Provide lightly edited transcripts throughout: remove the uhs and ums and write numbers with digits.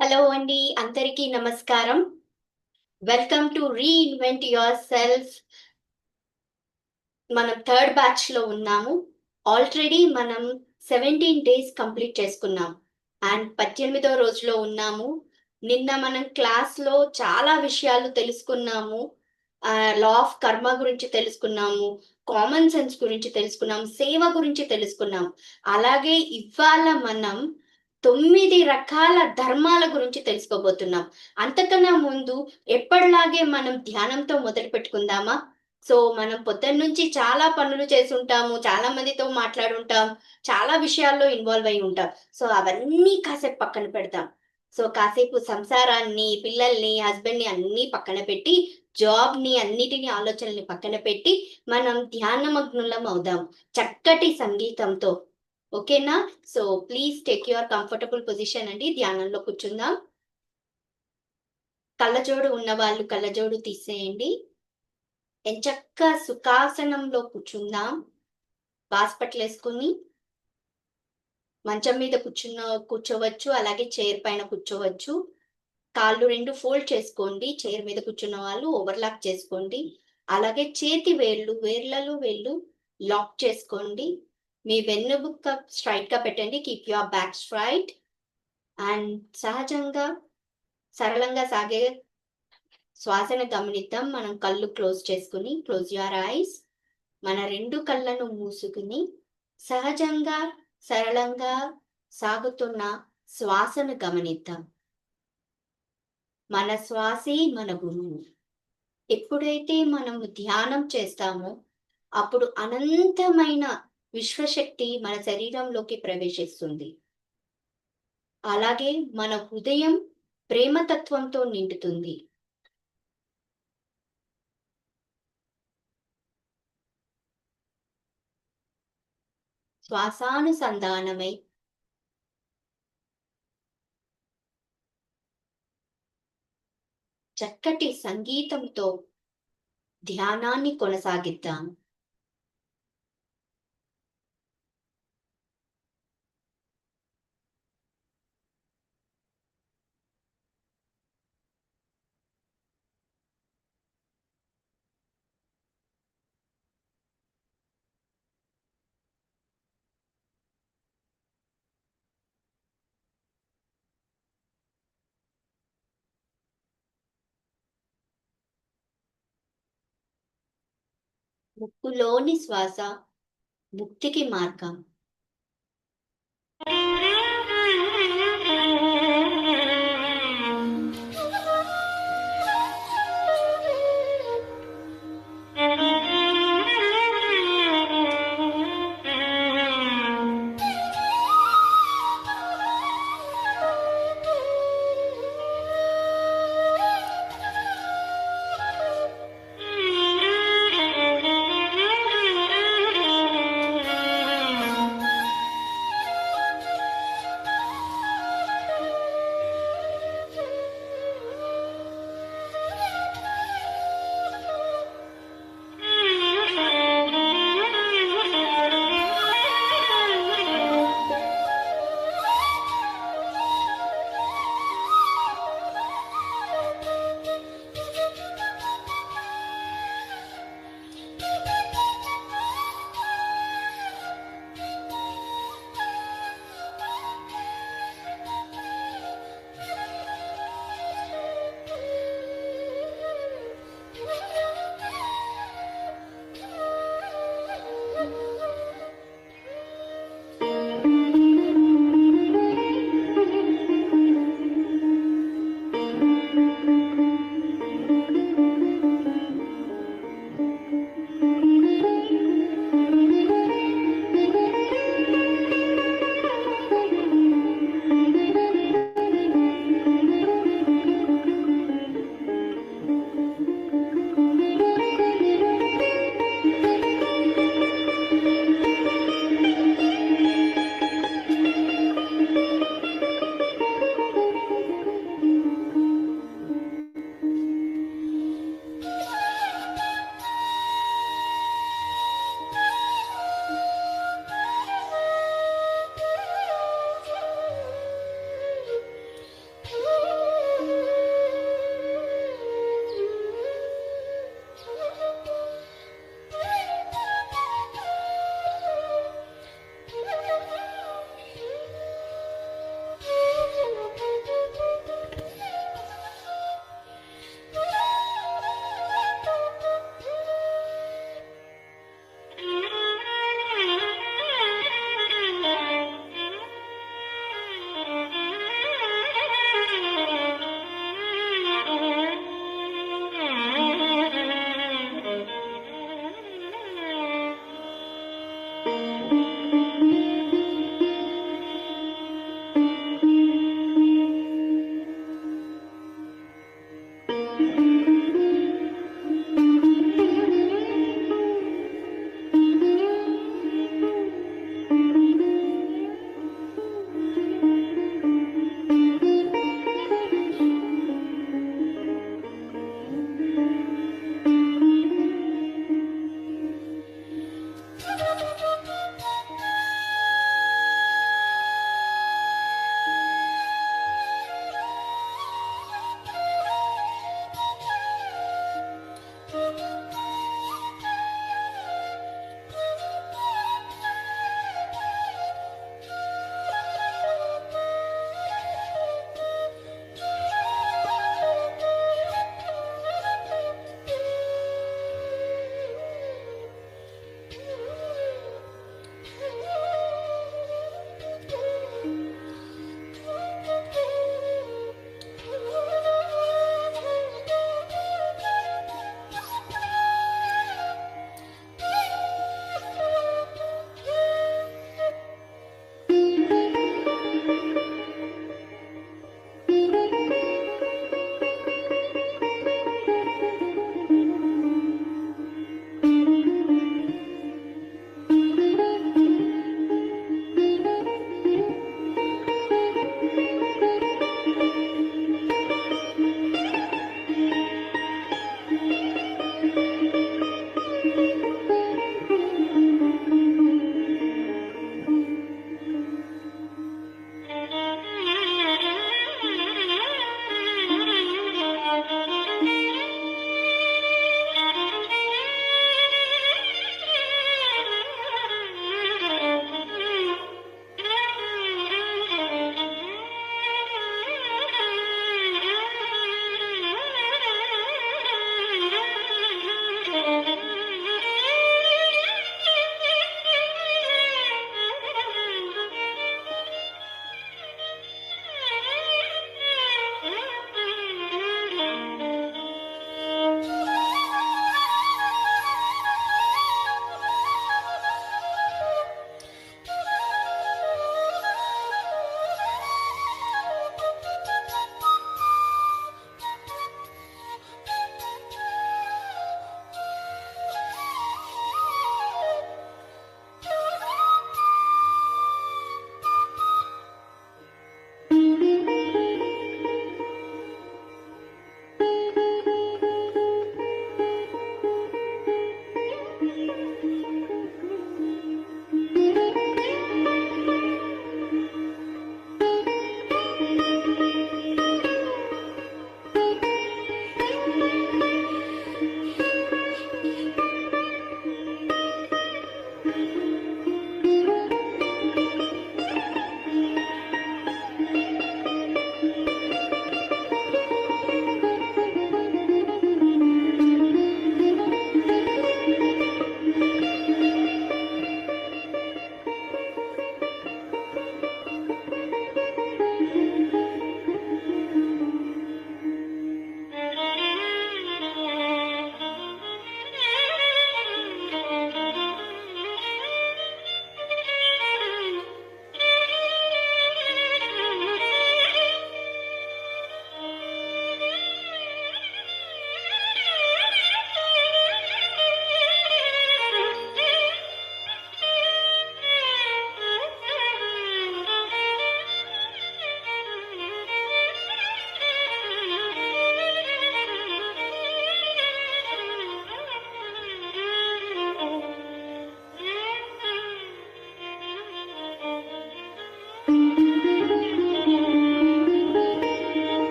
Hello అండి. అందరికీ నమస్కారం. Welcome to reinvent your self. మనం థర్డ్ బ్యాచ్‌లో ఉన్నాము. ఆల్రెడీ మనం 17 డేస్ కంప్లీట్ చేసుకున్నాం. అండ్ 18వ రోజులో ఉన్నాము. నిన్న మనం క్లాస్‌లో చాలా విషయాలు తెలుసుకున్నాము. లా ఆఫ్ కర్మ గురించి తెలుసుకున్నాము. కామన్ సెన్స్ గురించి తెలుసుకున్నాం. సేవ గురించి తెలుసుకున్నాం. అలాగే ఇవాళ మనం 9 రకాల ధర్మాల గురించి తెలుసుకోబోతున్నాం. అంతకన్నా ముందు ఎప్పటిలాగే మనం ధ్యానంతో మొదలుపెట్టుకుందామా? మనం పొద్దున్నుంచి చాలా పనులు చేసుంటాము. చాలా మందితో మాట్లాడుంటాం. చాలా విషయాల్లో ఇన్వాల్వ్ అయ్యి ఉంటాం. అవన్నీ కాసేపు పక్కన పెడదాం. కాసేపు సంసారాన్ని, పిల్లల్ని, హస్బెండ్‌ని అన్నీ పక్కన పెట్టి, జాబ్‌ని అన్నిటిని ఆలోచనల్ని పక్కన పెట్టి, మనం ధ్యానమగ్నులం అవుదాం. చక్కటి సంగీతంతో. ఓకేనా? Please take your comfortable position అండి. ధ్యానంలో కూర్చుందాం. కళ్ళజోడు ఉన్నవాళ్ళు కళ్ళజోడు తీసేయండి. ఎంచక్కా సుఖాసనంలో కూర్చుందాం. బాస్పట్లేసుకొని మంచం మీద కూర్చోవచ్చు. అలాగే చైర్ పైన కూర్చోవచ్చు. కాళ్ళు 2 ఫోల్డ్ చేసుకోండి. చైర్ మీద కూర్చున్న వాళ్ళు ఓవర్‌లాప్ చేసుకోండి. అలాగే చేతి వేళ్ళలో వేళ్ళు లాక్ చేసుకోండి. మీ వెన్నుముక్క స్ట్రెయిట్‌గా పెట్టండి. Keep your back straight. And సహజంగా, సరళంగా సాగే శ్వాసను గమనిద్దాం. మనం కళ్ళు క్లోజ్ యువర్ ఐస్. మన 2 కళ్ళను మూసుకుని సహజంగా, సరళంగా సాగుతున్న శ్వాసను గమనిద్దాం. మన శ్వాసే మన గురువు. ఎప్పుడైతే మనము ధ్యానం చేస్తామో, అప్పుడు అనంతమైన విశ్వశక్తి మన శరీరంలోకి ప్రవేశిస్తుంది. అలాగే మన హృదయం ప్రేమతత్వంతో నిండుతుంది. శ్వాసానుసంధానమై చక్కటి సంగీతంతో ధ్యానాన్ని కొనసాగిద్దాం. ముక్కులోని శ్వాస ముక్తికి మార్గం.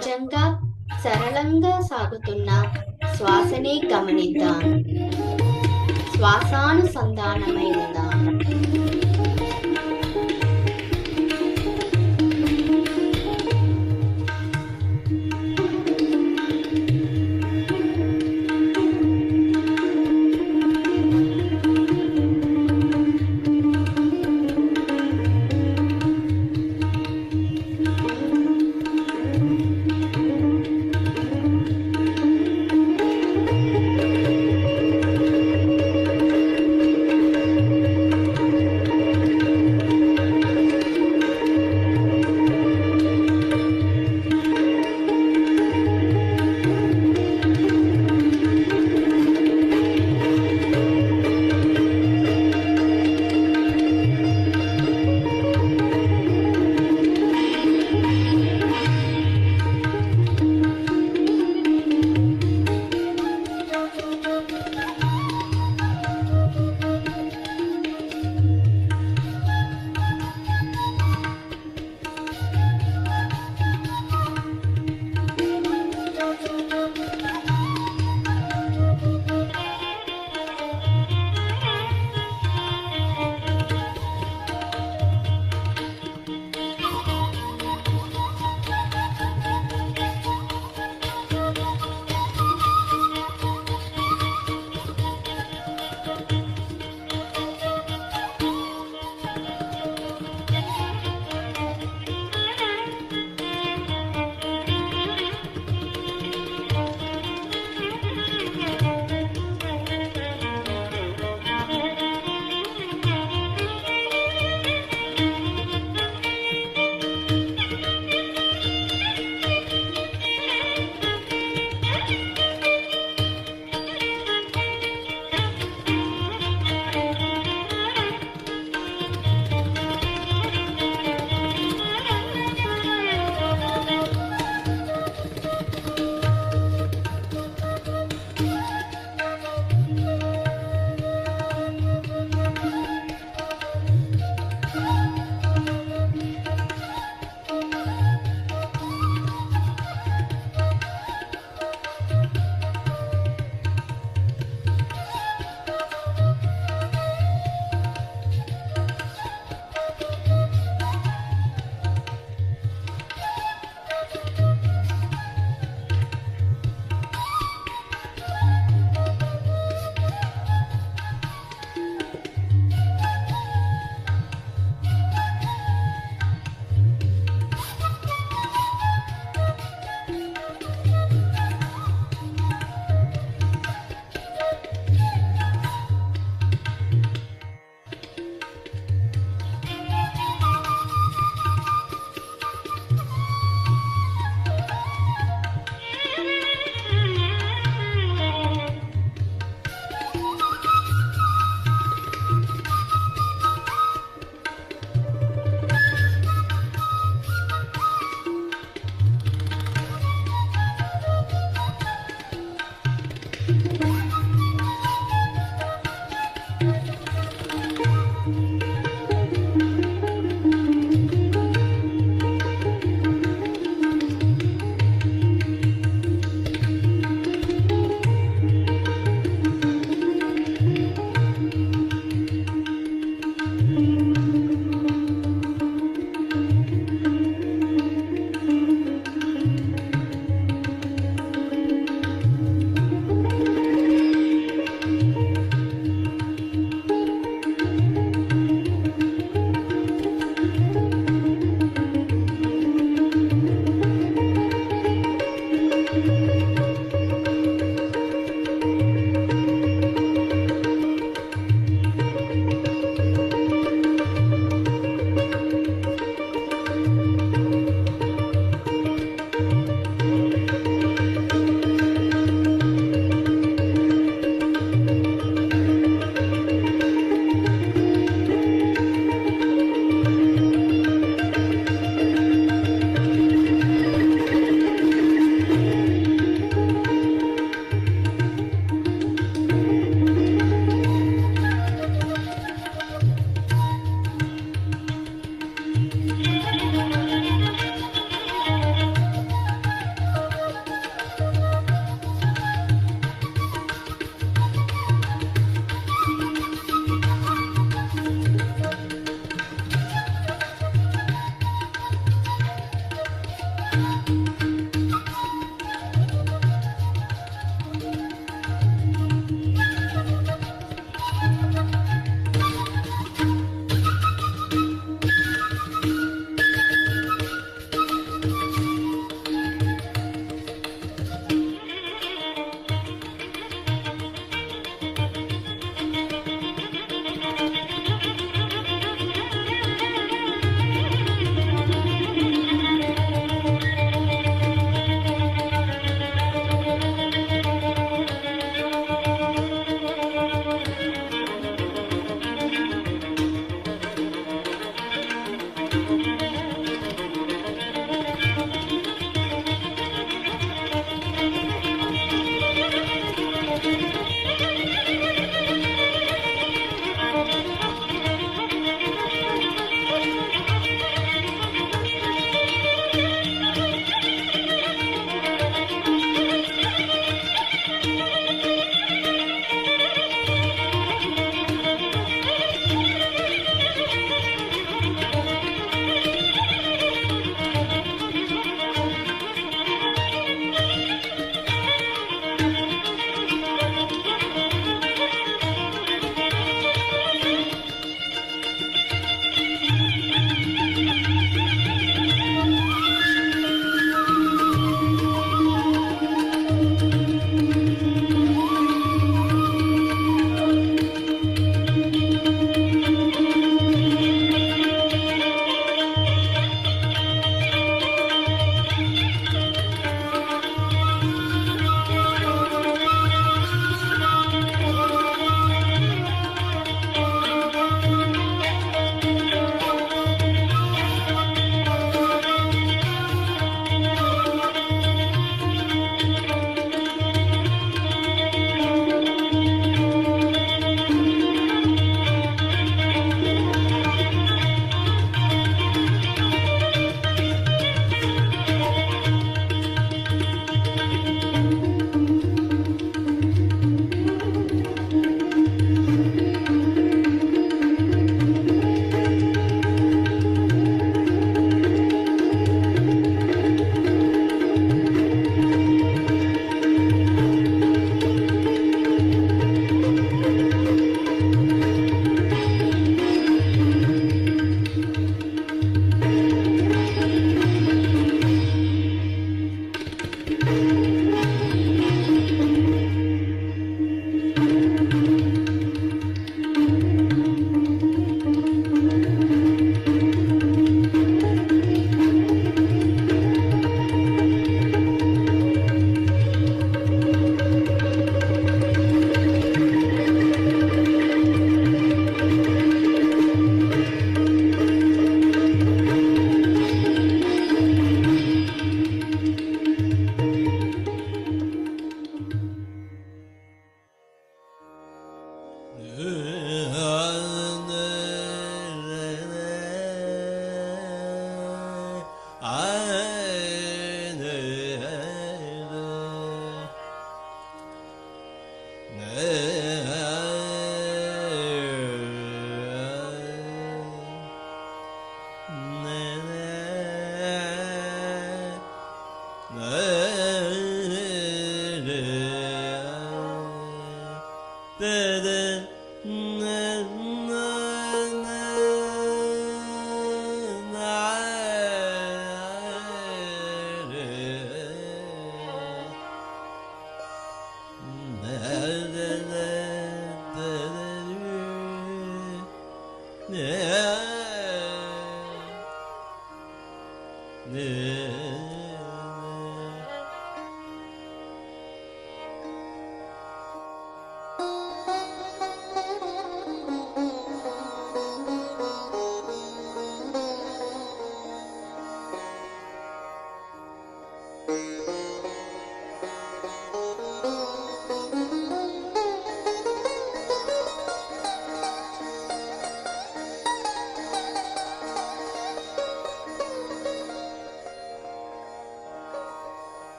సహజంగా సరళంగా సాగుతున్న శ్వాసనే గమనిద్దాం. శ్వాసానుసంధానమై ఉందాం.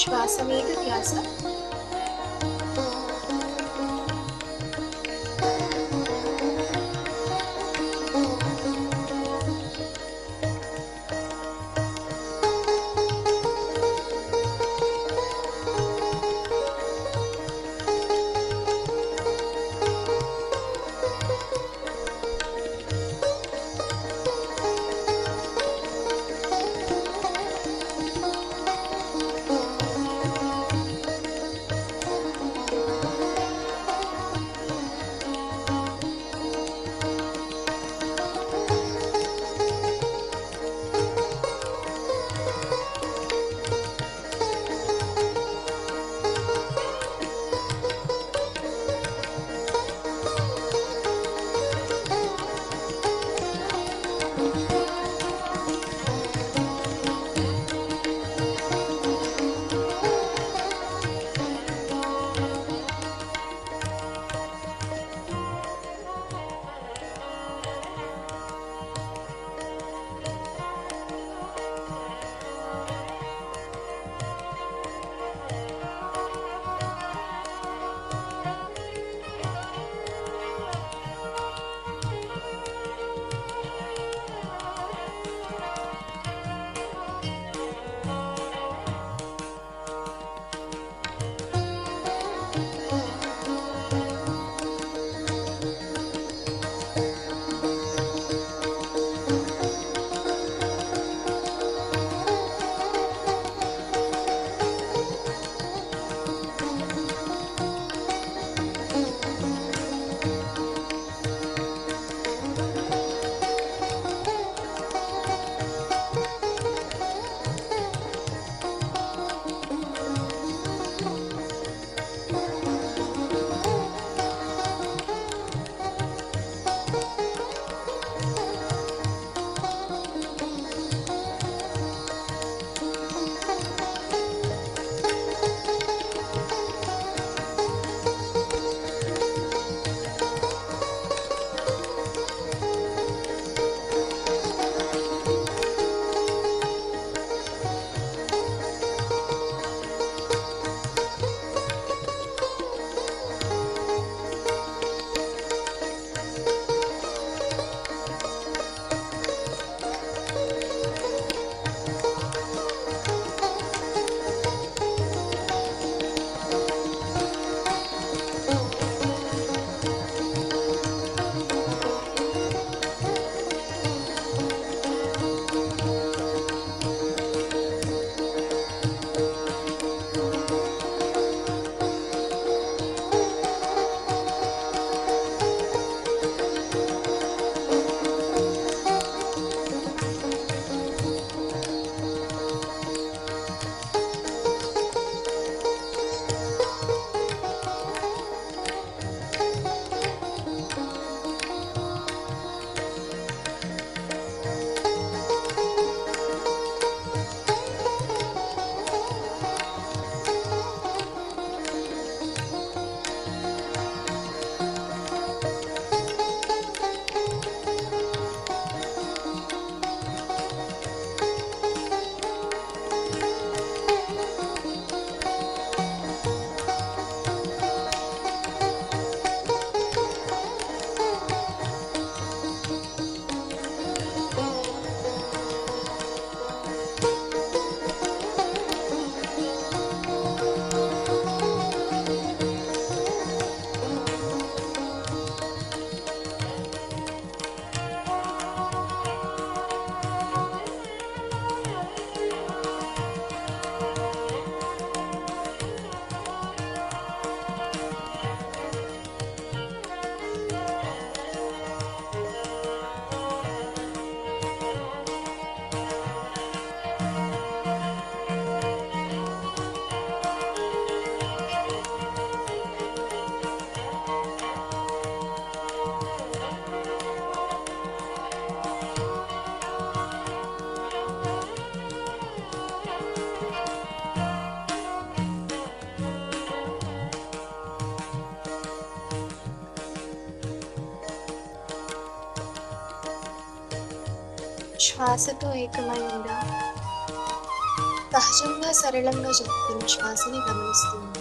శ్వాస మీద ధ్యాస. శ్వాసతో ఏకమై ఉందా? సహజంగా సరళంగా జరుగుతున్న శ్వాసని గమనిస్తూ ఉందా?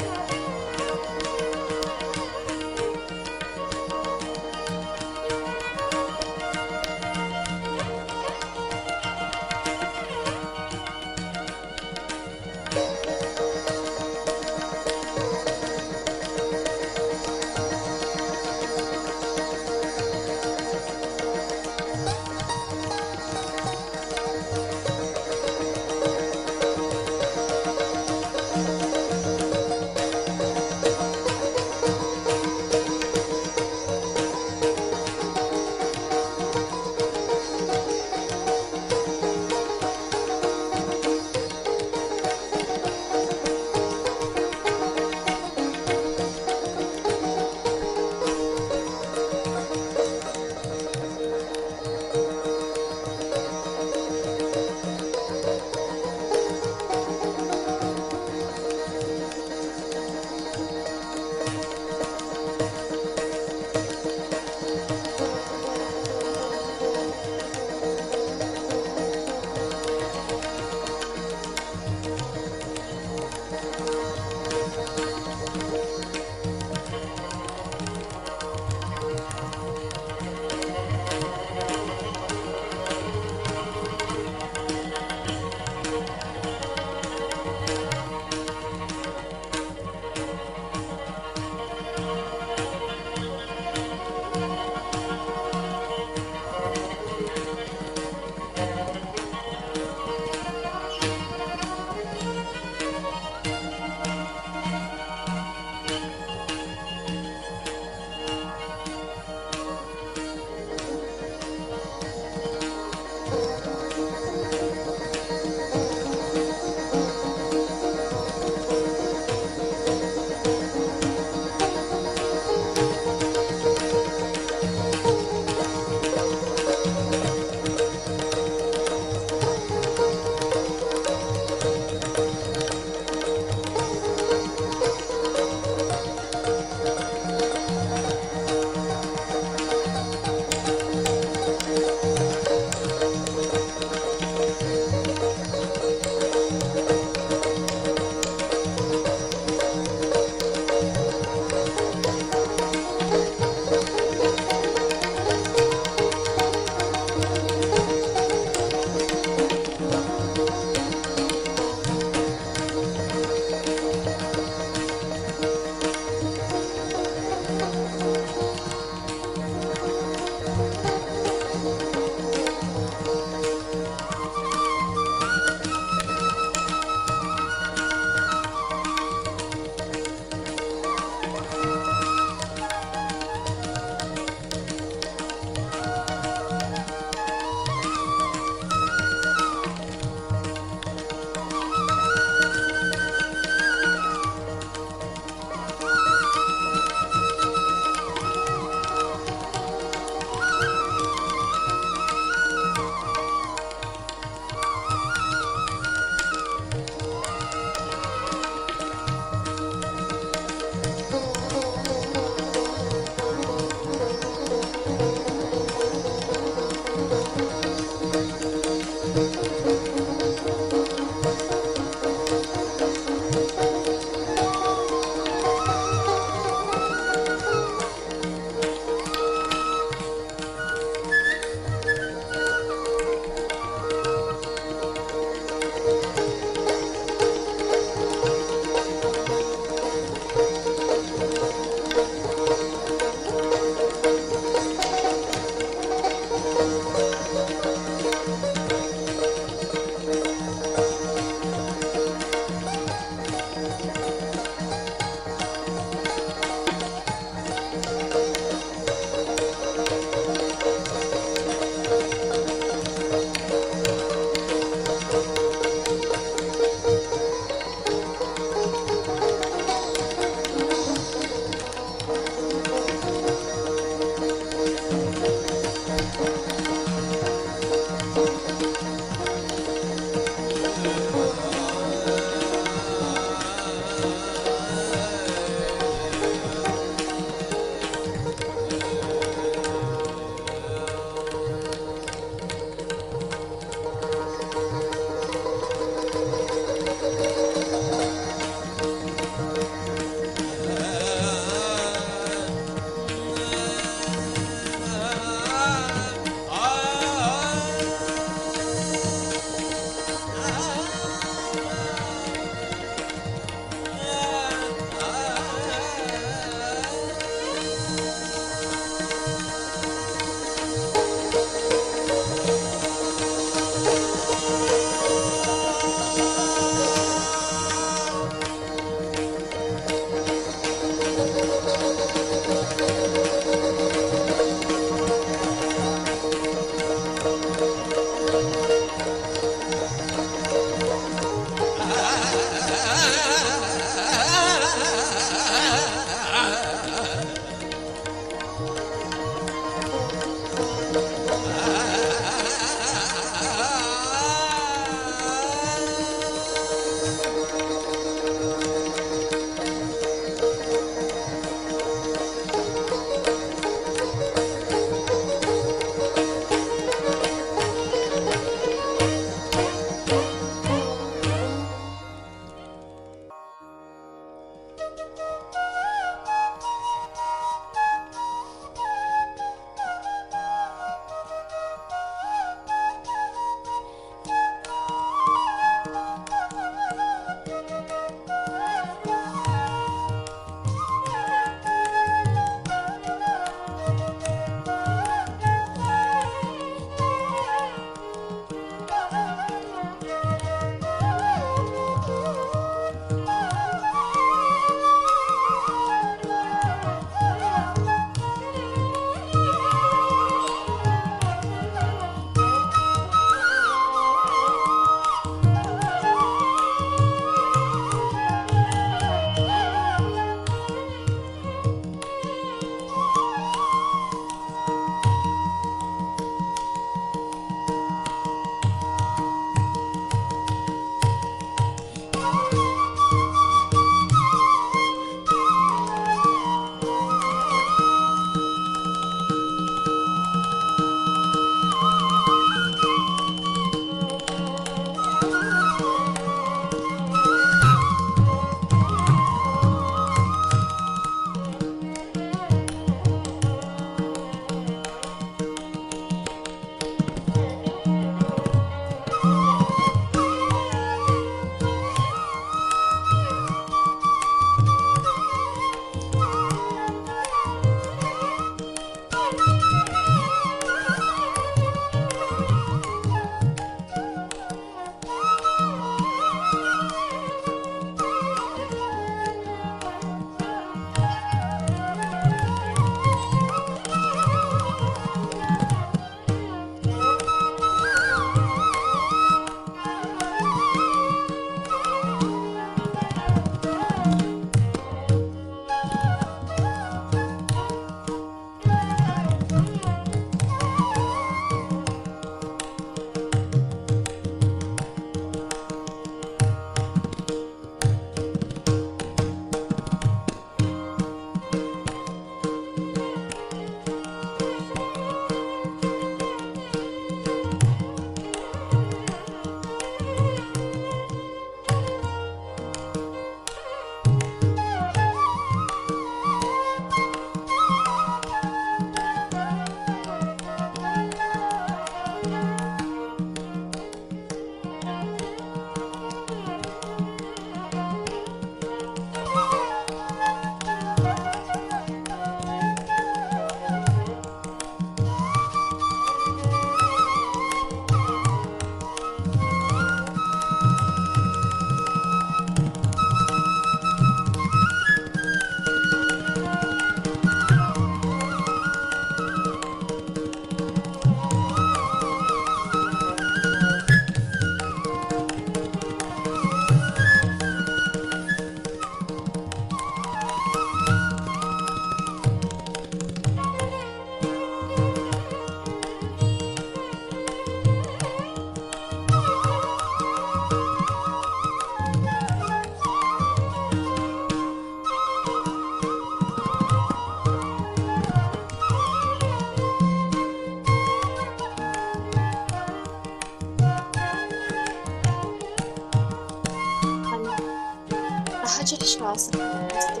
సహజ శ్వాసను గమనిస్తూ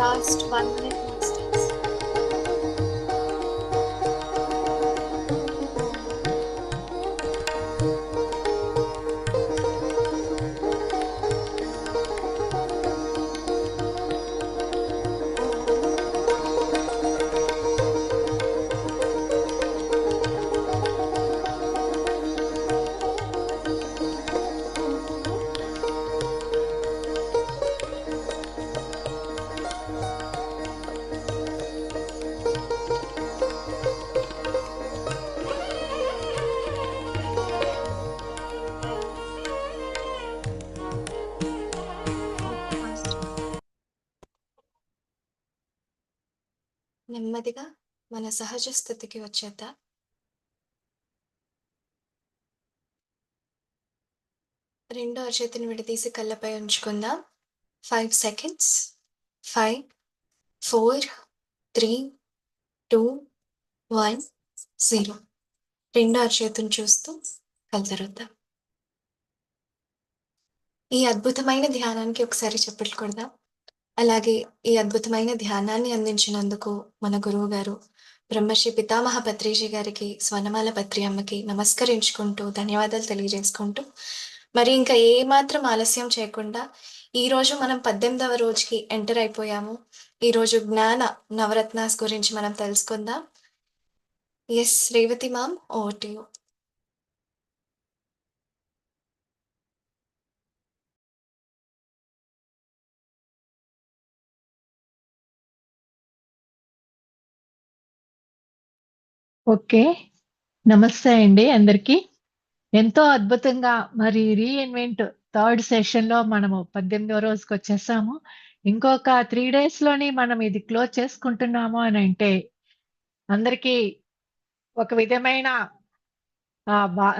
Last 1 minute, masters. Master. నెమ్మదిగా మన సహజ స్థితికి వచ్చేద్దాం. రెండో అరచేతిని విడదీసి కళ్ళపై ఉంచుకుందాం. 5 seconds. 5, 4, 3, 2, 1, 0. రెండో అరచేతిని చూస్తూ కళ్ళు తెరుద్దాం. ఈ అద్భుతమైన ధ్యానానికి ఒకసారి చప్పట్లు కొడదాం. అలాగే ఈ అద్భుతమైన ధ్యానాన్ని అందించినందుకు మన గురువు గారు బ్రహ్మశ్రీ పితామహ పత్రిజీ గారికి, స్వర్ణమాల పత్రి అమ్మకి నమస్కరించుకుంటూ ధన్యవాదాలు తెలియజేసుకుంటూ మరి ఇంకా ఏమాత్రం ఆలస్యం చేయకుండా ఈరోజు మనం 18వ రోజుకి ఎంటర్ అయిపోయాము. ఈరోజు జ్ఞాన నవరత్నాస్ గురించి మనం తెలుసుకుందాం. S Revathi ma'am, over to you. Okay, నమస్తే అండి అందరికీ. ఎంతో అద్భుతంగా మరి రీఇన్వెంట్ థర్డ్ సెషన్లో మనము 18వ రోజుకి వచ్చేసాము. ఇంకొక 3 డేస్లోని మనం ఇది క్లోజ్ చేసుకుంటున్నాము అని అంటే అందరికీ ఒక విధమైన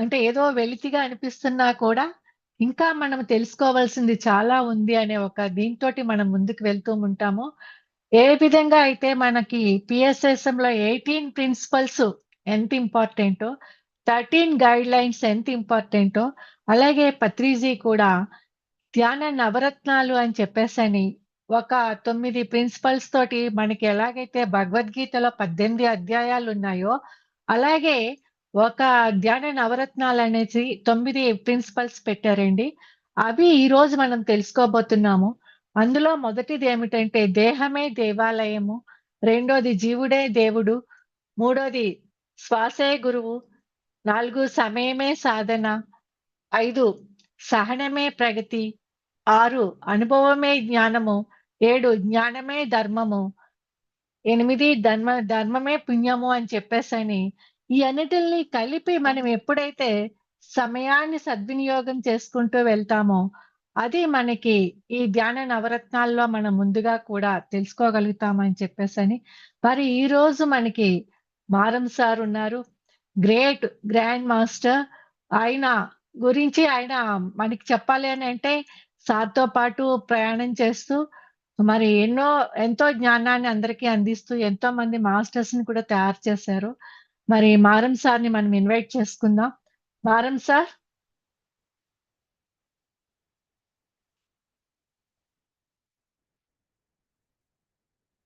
అంటే ఏదో వెలితిగా అనిపిస్తున్నా కూడా ఇంకా మనం తెలుసుకోవాల్సింది చాలా ఉంది అనే ఒక దీంతోటి మనం ముందుకు వెళ్తూ ఉంటాము. ఏ విధంగా అయితే మనకి పిఎస్ఎస్ఎంలో 18 ప్రిన్సిపల్స్ ఎంత ఇంపార్టెంటో, 13 గైడ్ లైన్స్ ఎంత ఇంపార్టెంటో, అలాగే పత్రిజీ కూడా ధ్యాన నవరత్నాలు అని చెప్పేసని ఒక 9 ప్రిన్సిపల్స్ తోటి మనకి ఎలాగైతే భగవద్గీతలో 18 అధ్యాయాలు ఉన్నాయో అలాగే ఒక ధ్యాన నవరత్నాలు అనేసి 9 ప్రిన్సిపల్స్ పెట్టారండి. అవి ఈ రోజు మనం తెలుసుకోబోతున్నాము. అందులో మొదటిది ఏమిటంటే దేహమే దేవాలయము, రెండోది జీవుడే దేవుడు, మూడోది శ్వాసే గురువు, 4 సమయమే సాధన, 5 సహనమే ప్రగతి, 6 అనుభవమే జ్ఞానము, 7 జ్ఞానమే ధర్మము, 8 ధర్మమే పుణ్యము అని చెప్పేసని ఈ అన్నిటిని కలిపి మనం ఎప్పుడైతే సమయాన్ని సద్వినియోగం చేసుకుంటూ వెళ్తామో అది మనకి ఈ ధ్యాన నవరత్నాల్లో మనం ముందుగా కూడా తెలుసుకోగలుగుతామని చెప్పేసని మరి ఈ రోజు మనకి మారం సార్ ఉన్నారు, గ్రేట్ గ్రాండ్ మాస్టర్. ఆయన గురించి ఆయన మనకి చెప్పాలి అని అంటే సార్తో పాటు ప్రయాణం చేస్తూ మరి ఎంతో జ్ఞానాన్ని అందరికీ అందిస్తూ ఎంతో మంది మాస్టర్స్ ని కూడా తయారు చేశారు. మరి మారం సార్ని మనం ఇన్వైట్ చేసుకుందాం. మారం sir.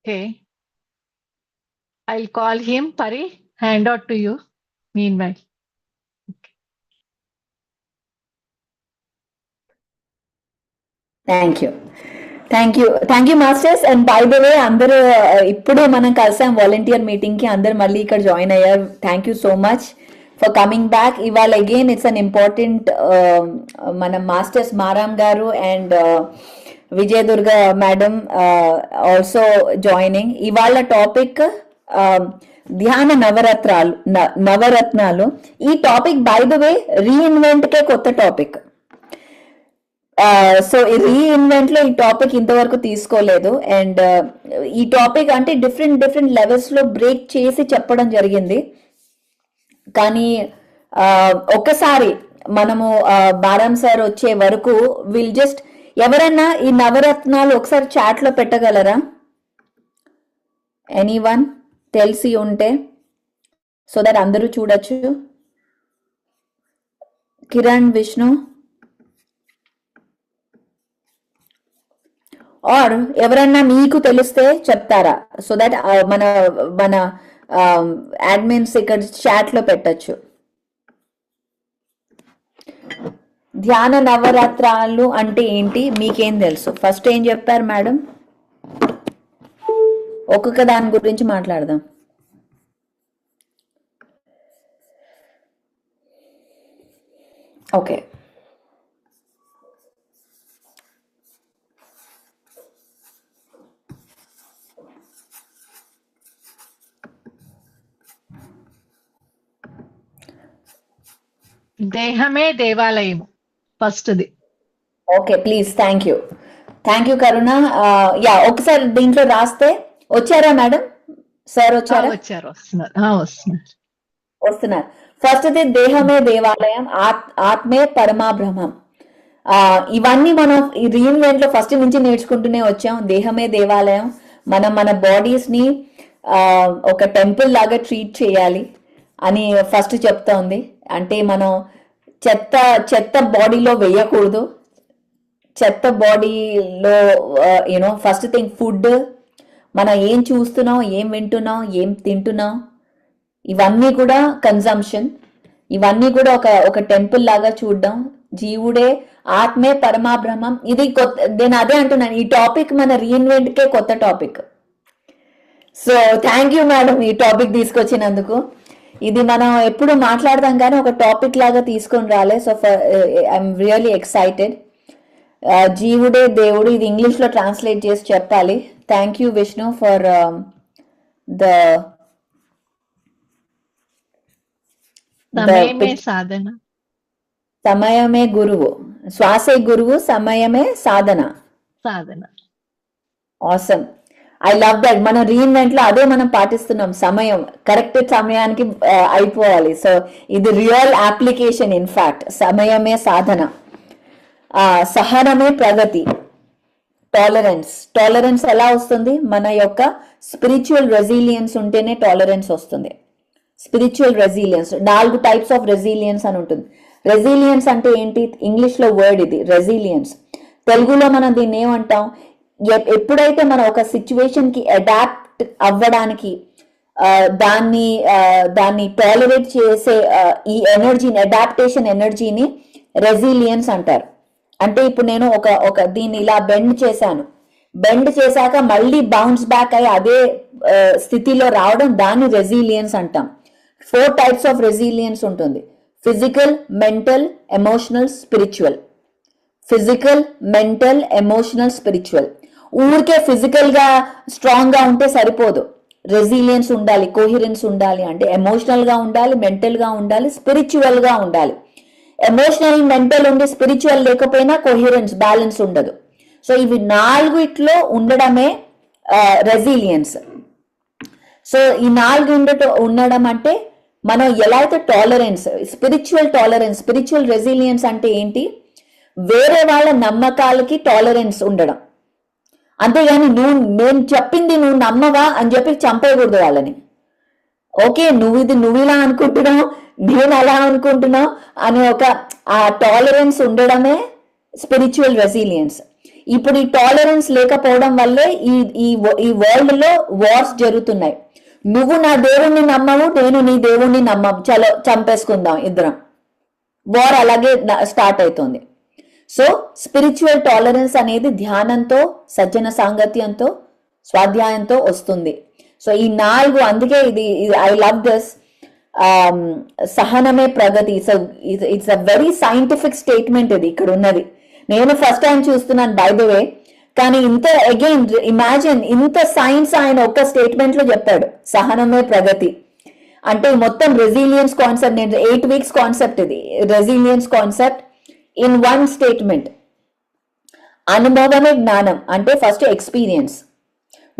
Okay, I'll call him. Pari, hand out to you meanwhile. Thank you masters. And by the వే అందరూ ఇప్పుడు మనం కలిసాం వాలంటీర్ మీటింగ్ కి, అందరు మళ్ళీ ఇక్కడ జాయిన్ అయ్యారు. Thank you so much for coming back. ఇవాళ అగైన్ ఇట్స్ అన్ ఇంపార్టెంట్ మన మాస్టర్స్ మారాం గారు and Vijayadurga madam also joining. ఇవాళ టాపిక్ ధ్యాన నవరత్నాలు. ఈ topic by the way reinvent కే కొత్త టాపిక్. సో రీఇన్వెంట్ లో ఈ టాపిక్ ఇంతవరకు తీసుకోలేదు. అండ్ ఈ టాపిక్ అంటే డిఫరెంట్ లెవెల్స్ లో బ్రేక్ చేసి చెప్పడం జరిగింది. కానీ ఒక్కసారి మనము బారం సార్ వచ్చే వరకు విల్ జస్ట్ ఎవరైనా ఈ నవరత్నాలు ఒకసారి చాట్ లో పెట్టగలరా? ఎనీవన్ తెలిసి ఉంటే, సో దట్ అందరూ చూడొచ్చు. కిరణ్, విష్ణు. ఆర్ ఎవరన్నా మీకు తెలిస్తే చెప్తారా? సో దట్ మన మన అడ్మిన్స్ ఇక్కడ చాట్ లో పెట్టచ్చు. ధ్యాన నవరాత్రాలు అంటే ఏంటి మీకేం తెలుసు? ఫస్ట్ ఏం చెప్పారు మేడం? ఒక్కొక్క దాని గురించి మాట్లాడదాం. ఓకే, దేహమే దేవాలయము ఫస్ట్ది. Okay please. Thank you Karuna. Yeah, ఒకసారి దీంట్లో రాస్తే. వచ్చారా మేడం? సార్ వచ్చారా? వచ్చారు, వస్తున్నారు. ఫస్ట్ది దేహమే దేవాలయం, ఆత్మే పరమాబ్రహ్మం. ఇవన్నీ మనం ఈ రీఇన్వెంట్ లో ఫస్ట్ నుంచి నేర్చుకుంటూనే వచ్చాం. దేహమే దేవాలయం, మనం మన బాడీస్ ని ఒక టెంపుల్ లాగా ట్రీట్ చేయాలి అని ఫస్ట్ చెప్తోంది. అంటే మనం చెత్త బాడీలో వేయకూడదు. చెత్త బాడీలో యూనో ఫస్ట్ థింగ్ ఫుడ్, మనం ఏం చూస్తున్నాం, ఏం వింటున్నాం, ఏం తింటున్నాం, ఇవన్నీ కూడా కన్జంప్షన్. ఇవన్నీ కూడా ఒక టెంపుల్ లాగా చూడడం. జీవుడే ఆత్మే పరమాబ్రహ్మం. ఇది కొత్త, నేను అదే అంటున్నాను, ఈ టాపిక్ మన రీఇన్వెంట్ కే కొత్త topic. So thank you madam ఈ టాపిక్ తీసుకొచ్చినందుకు. ఇది మనం ఎప్పుడు మాట్లాడదాం కానీ ఒక టాపిక్ లాగా తీసుకొని రాలే. So I'm really excited. జీవుడే దేవుడు, ఇది ఇంగ్లీష్ లో ట్రాన్స్లేట్ చేసి చెప్పాలి. Thank you Vishnu for the సమయమే సాధన. సమయమే గురువు, శ్వాసే గురువు, సమయమే సాధన. Awesome, I love that. మన రీఇన్వెంట్ లో అదే మనం పాటిస్తున్నాం. సమయం కరెక్ట్ సమయానికి అయిపోవాలి. సో ఇది రియల్ అప్లికేషన్. ఇన్ఫాక్ట్ సమయమే సాధన, సహనమే ప్రగతి, టాలరెన్స్ ఎలా వస్తుంది? మన యొక్క స్పిరిచువల్ రెసిలియన్స్ ఉంటేనే టాలరెన్స్ వస్తుంది. Spiritual resilience, 4 types of resilience అని ఉంటుంది. రెసిలియన్స్ అంటే ఏంటి? ఇంగ్లీష్ లో వర్డ్ ఇది రెసిలియన్స్. తెలుగులో మనం దీన్ని ఏమంటాం? ఎప్పుడైతే మనం ఒక సిచ్యువేషన్ కి అడాప్ట్ అవ్వడానికి దాన్ని టాలరేట్ చేసే ఈ ఎనర్జీని, అడాప్టేషన్ ఎనర్జీని రెసిలియన్స్ అంటారు. అంటే ఇప్పుడు నేను ఒక దీన్ని ఇలా బెండ్ చేశాను, బెండ్ చేశాక మళ్ళీ బౌన్స్ బ్యాక్ అయ్యి అదే స్థితిలో రావడం, దాన్ని రెసిలియన్స్ అంటాం. 4 టైప్స్ ఆఫ్ రెసిలియన్స్ ఉంటుంది. Physical, mental, emotional, spiritual. Physical, mental, emotional, spiritual. ఊరికే ఫిజికల్ గా స్ట్రాంగ్ గా ఉంటే సరిపోదు. రెసిలియన్స్ ఉండాలి, కోహిరెన్స్ ఉండాలి. అంటే ఎమోషనల్ గా ఉండాలి, మెంటల్ గా ఉండాలి, స్పిరిచువల్ గా ఉండాలి. ఎమోషనల్, మెంటల్ ఉండి స్పిరిచువల్ లేకపోయినా కోహిరెన్స్, బ్యాలెన్స్ ఉండదు. సో ఇవి 4 ఉండడమే రెసిలియన్స్. సో ఈ 4 ఉండడం అంటే మనం ఎలా అయితే టాలరెన్స్, స్పిరిచువల్ రెసిలియన్స్ అంటే ఏంటి? వేరే వాళ్ళ నమ్మకాలకి టాలరెన్స్ ఉండడం. అంతేగాని నేను చెప్పింది నువ్వు నమ్మవా అని చెప్పి చంపేయకూడదు వాళ్ళని. ఓకే, నువ్వు ఇలా అనుకుంటున్నావు, నేను అలా అనుకుంటున్నావు అని ఆ టాలరెన్స్ ఉండడమే స్పిరిచువల్ రెసిలియన్స్. ఇప్పుడు ఈ టాలరెన్స్ లేకపోవడం వల్లే ఈ వరల్డ్ లో వార్స్ జరుగుతున్నాయి. నువ్వు నా దేవుణ్ణి నమ్మవు, నేను నీ దేవుణ్ణి నమ్మం, చలో చంపేసుకుందాం ఇద్దరం. వార్ అలాగే స్టార్ట్ అవుతుంది. సో స్పిరిచువల్ టాలరెన్స్ అనేది ధ్యానంతో, సజ్జన సాంగత్యంతో, స్వాధ్యాయంతో వస్తుంది. సో ఈ 4, అందుకే ఇది ఐ లవ్ దిస్. సహనమే ప్రగతి. So it's a very scientific statement ఇది ఇక్కడ ఉన్నది. నేను ఫస్ట్ టైం చూస్తున్నాను బై ద వే. కానీ ఇంత అగైన్ ఇమాజిన్, ఇంత సైన్స్ ఆయన ఒక్క స్టేట్మెంట్ లో చెప్పాడు. సహనమే ప్రగతి అంటే మొత్తం రెసిలియన్స్ కాన్సెప్ట్, 8 weeks కాన్సెప్ట్ ఇది. Resilience concept in 1 statement. అనుభవమే జ్ఞానం అంటే ఫస్ట్ ఎక్స్పీరియన్స్.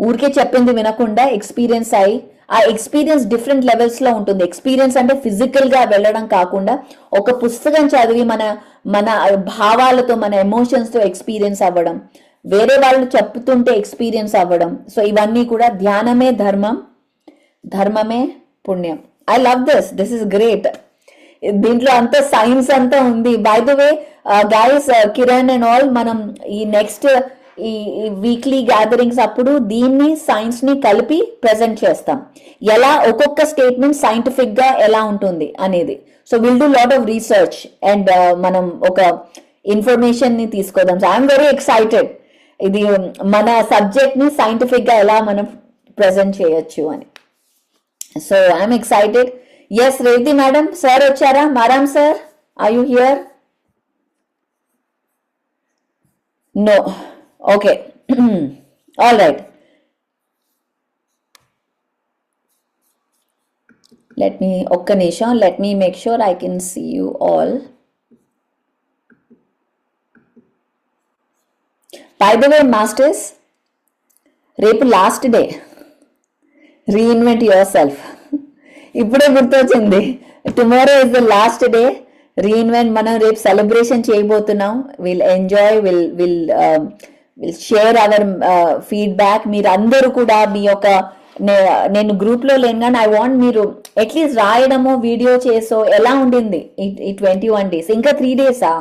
ఊరికే చెప్పింది వినకుండా ఎక్స్పీరియన్స్ అయ్యి, ఆ ఎక్స్పీరియన్స్ డిఫరెంట్ లెవెల్స్ లో ఉంటుంది. ఎక్స్పీరియన్స్ అంటే ఫిజికల్ గా వెళ్ళడం కాకుండా ఒక పుస్తకం చదివి మన భావాలతో, మన ఎమోషన్స్ తో ఎక్స్పీరియన్స్ అవ్వడం, వేరే వాళ్ళు చెప్తుంటే ఎక్స్పీరియన్స్ అవ్వడం. సో ఇవన్నీ కూడా ధ్యానమే ధర్మం, ధర్మమే పుణ్యం. I love this is great. దీంట్లో అంతా సైన్స్ అంతా ఉంది. By the way guys, Kiran and all, మనం ఈ నెక్స్ట్ ఈ వీక్లీ గ్యాదరింగ్స్ అప్పుడు దీన్ని సైన్స్ ని కలిపి ప్రెజెంట్ చేస్తాం, ఎలా ఒక్కొక్క స్టేట్మెంట్ సైంటిఫిక్ గా ఎలా ఉంటుంది అనేది. So will do lot of research and మనం ఒక ఇన్ఫర్మేషన్ ని తీసుకోదాం. సో ఐఎమ్ వెరీ ఎక్సైటెడ్ ఇది మన సబ్జెక్ట్ ని సైంటిఫిక్ గా ఎలా మనం ప్రెజెంట్ చేయొచ్చు అని. So I'm excited. Yes Revathi madam, sir వచ్చారా? Maram sir, are you here? No. Okay. All right. Let me make sure I can see you all. By the way, masters, రేపు last day, reinvent your self. ఇప్పుడే గుర్తొచ్చింది, tomorrow is the last day. Reinvent మనం రేపు celebration చేయబోతున్నాం. Will enjoy, will share our feedback. మీరు అందరూ కూడా మీ యొక్క, నేను గ్రూప్ లో లేను కానీ ఐ వాంట్ మీరు అట్లీస్ట్ రాయడము, వీడియో చేసో ఎలా ఉండింది ఈ 21 days. ఇంకా 3 days-ఆ?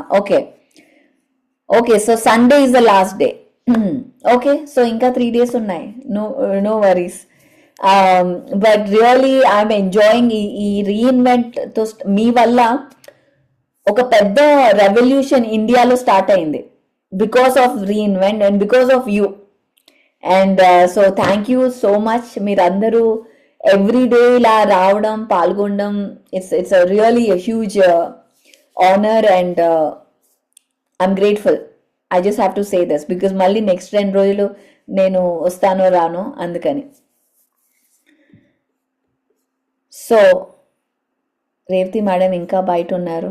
Okay, so Sunday is the last day. Okay, so ఇంకా 3 days ఉన్నాయి. No worries. But really I'm enjoying ఈ రీఇన్వెంట్ తో. మీ వల్ల ఒక పెద్ద రెవల్యూషన్ ఇండియాలో స్టార్ట్ అయింది because of reinvent and because of you. And so thank you so much. మీరందరూ ఎవ్రీ డే ఇలా రావడం, పాల్గొనడం, it's really huge honour and I'm grateful. I just have to say this because మళ్ళీ next 2 రోజులు నేను వస్తానో రాను, అందుకని. సో రేవతి మేడం ఇంకా బయట ఉన్నారు.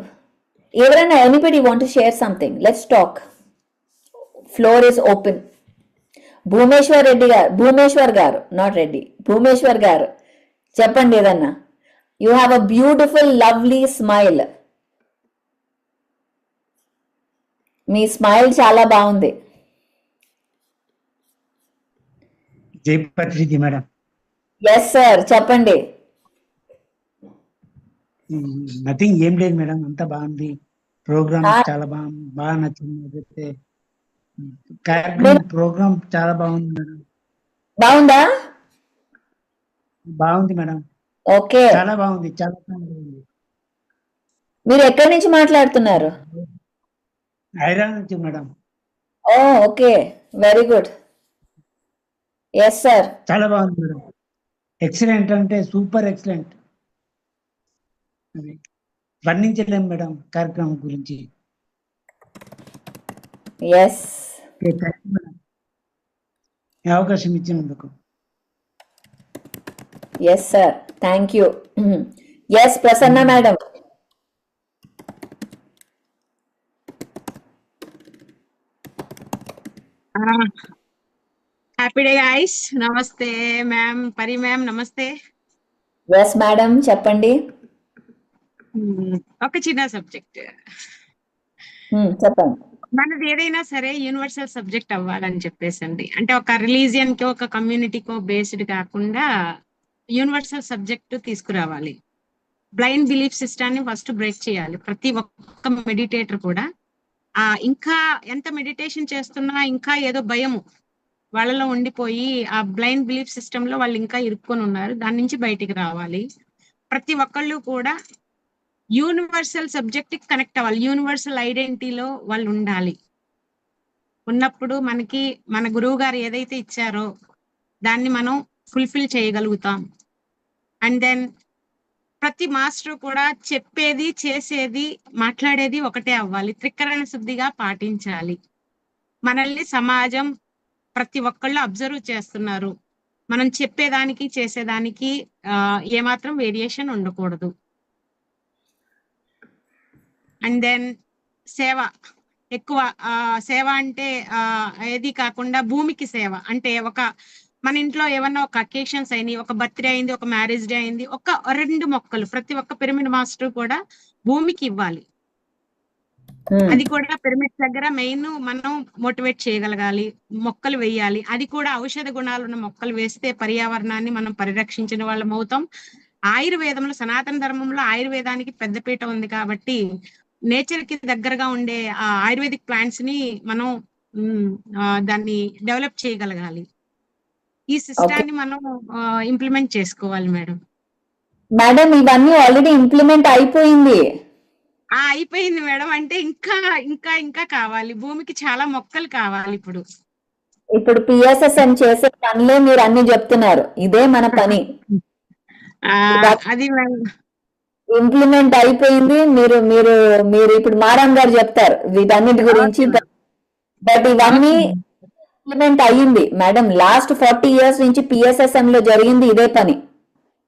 ఎవరైనా, anybody want to share something? Let's talk. Floor is open. Bhumeshwar గారు, నాట్ రెడ్డి, భూమేశ్వర్ గారు చెప్పండి ఏదన్నా. You have a beautiful lovely smile. Me smile చాలా బాగుంది. జై పత్రిజీ మేడం. ఎస్ సార్, చెప్పండి. నథింగ్, ఏం లేదు మేడం, అంతా బాగుంది. ప్రోగ్రామ్ చాలా బాగా నచ్చింది. ప్రోగ్రామ్ చాలా బాగుంది మేడం. బాగుందా? బాగుంది మేడం. ఓకే, చాలా బాగుంది, చాలా బాగుంది. మీరు ఎక్కడి నుంచి మాట్లాడుతున్నారు? హైదరాబాద్ నుంచి madam. Oh okay, very good. Yes sir, చాలా బాగుంది మేడం. ఎక్సలెంట్ అంటే సూపర్ ఎక్సలెంట్. వర్ణించలేం మేడం కార్యక్రమం గురించి. ఎస్, అవకాశం ఇచ్చినందుకు. Yes sir, thank you. Yes Prasanna madam. Happy day guys. నమస్తే మ్యామ్, పరి మ్యామ్ నమస్తే. ఎస్ మేడం, చెప్పండి. ఒక చిన్న సబ్జెక్ట్. చెప్పండి. మనది ఏదైనా సరే యూనివర్సల్ సబ్జెక్ట్ అవ్వాలని చెప్పేసండి, అంటే ఒక రిలీజియన్ కి, ఒక కమ్యూనిటీకో బేస్డ్ కాకుండా యూనివర్సల్ సబ్జెక్ట్ తీసుకురావాలి. బ్లైండ్ బిలీఫ్ సిస్టాన్ని ఫస్ట్ బ్రేక్ చేయాలి ప్రతి ఒక్క మెడిటేటర్ కూడా. ఇంకా ఎంత మెడిటేషన్ చేస్తున్నా ఇంకా ఏదో భయము వాళ్ళలో ఉండిపోయి ఆ బ్లైండ్ బిలీఫ్ సిస్టమ్ లో వాళ్ళు ఇంకా ఇరుక్కొని ఉన్నారు. దాని నుంచి బయటికి రావాలి. ప్రతి ఒక్కళ్ళు కూడా యూనివర్సల్ సబ్జెక్ట్ కి కనెక్ట్ అవ్వాలి. యూనివర్సల్ ఐడెంటిటీలో వాళ్ళు ఉండాలి. ఉన్నప్పుడు మనకి మన గురువు గారు ఏదైతే ఇచ్చారో దాన్ని మనం ఫుల్ఫిల్ చేయగలుగుతాం. అండ్ దెన్ ప్రతి మాస్టర్ కూడా చెప్పేది, చేసేది, మాట్లాడేది ఒకటే అవ్వాలి. త్రికరణ శుద్ధిగా పాటించాలి. మనల్ని సమాజం ప్రతి ఒక్కళ్ళు అబ్జర్వ్ చేస్తున్నారు. మనం చెప్పేదానికి చేసేదానికి ఏమాత్రం వేరియేషన్ ఉండకూడదు. అండ్ దెన్ సేవ ఎక్కువ. సేవ అంటే ఏది కాకుండా భూమికి సేవ అంటే మన ఇంట్లో ఏమన్నా ఒక అకేషన్స్ అయినాయి, ఒక బర్త్డే అయింది, ఒక మ్యారేజ్ డే అయింది, ఒక 2 మొక్కలు ప్రతి ఒక్క పిరమిడ్ మాస్టర్ కూడా భూమికి ఇవ్వాలి. అది కూడా పిరమిడ్ దగ్గర మెయిన్ మనం మోటివేట్ చేయగలగాలి. మొక్కలు వేయాలి. అది కూడా ఔషధ గుణాలు ఉన్న మొక్కలు వేస్తే పర్యావరణాన్ని మనం పరిరక్షించిన వాళ్ళం అవుతాం. ఆయుర్వేదంలో, సనాతన ధర్మంలో ఆయుర్వేదానికి పెద్దపీట ఉంది కాబట్టి నేచర్ కి దగ్గరగా ఉండే ఆ ఆయుర్వేదిక్ ప్లాంట్స్ ని మనం దాన్ని డెవలప్ చేయగలగాలి. ఈ సిస్టాన్ని మనం ఇంప్లిమెంట్ చేసుకోవాలి మేడం. మేడం ఇవన్నీ ఆల్రెడీ ఇంప్లిమెంట్ అయిపోయింది. అయిపోయింది మేడం. అంటే ఇంకా ఇంకా ఇంకా కావాలి. భూమికి చాలా మొక్కలు కావాలి ఇప్పుడు. ఇప్పుడు పిఎస్ఎస్ఎం చేసే పనిలే మీరు అన్ని చెప్తున్నారు. ఇదే మన పని. అది ఇంప్లిమెంట్ అయిపోయింది. మీరు మీరు మీరు ఇప్పుడు మారాం గారు చెప్తారు వీటన్నిటి గురించి. బట్ ఇవన్నీ ఇంప్లిమెంట్ అయ్యింది మేడం. లాస్ట్ 40 years నుంచి పిఎస్ఎస్ఎం లో జరిగింది ఇదే పని.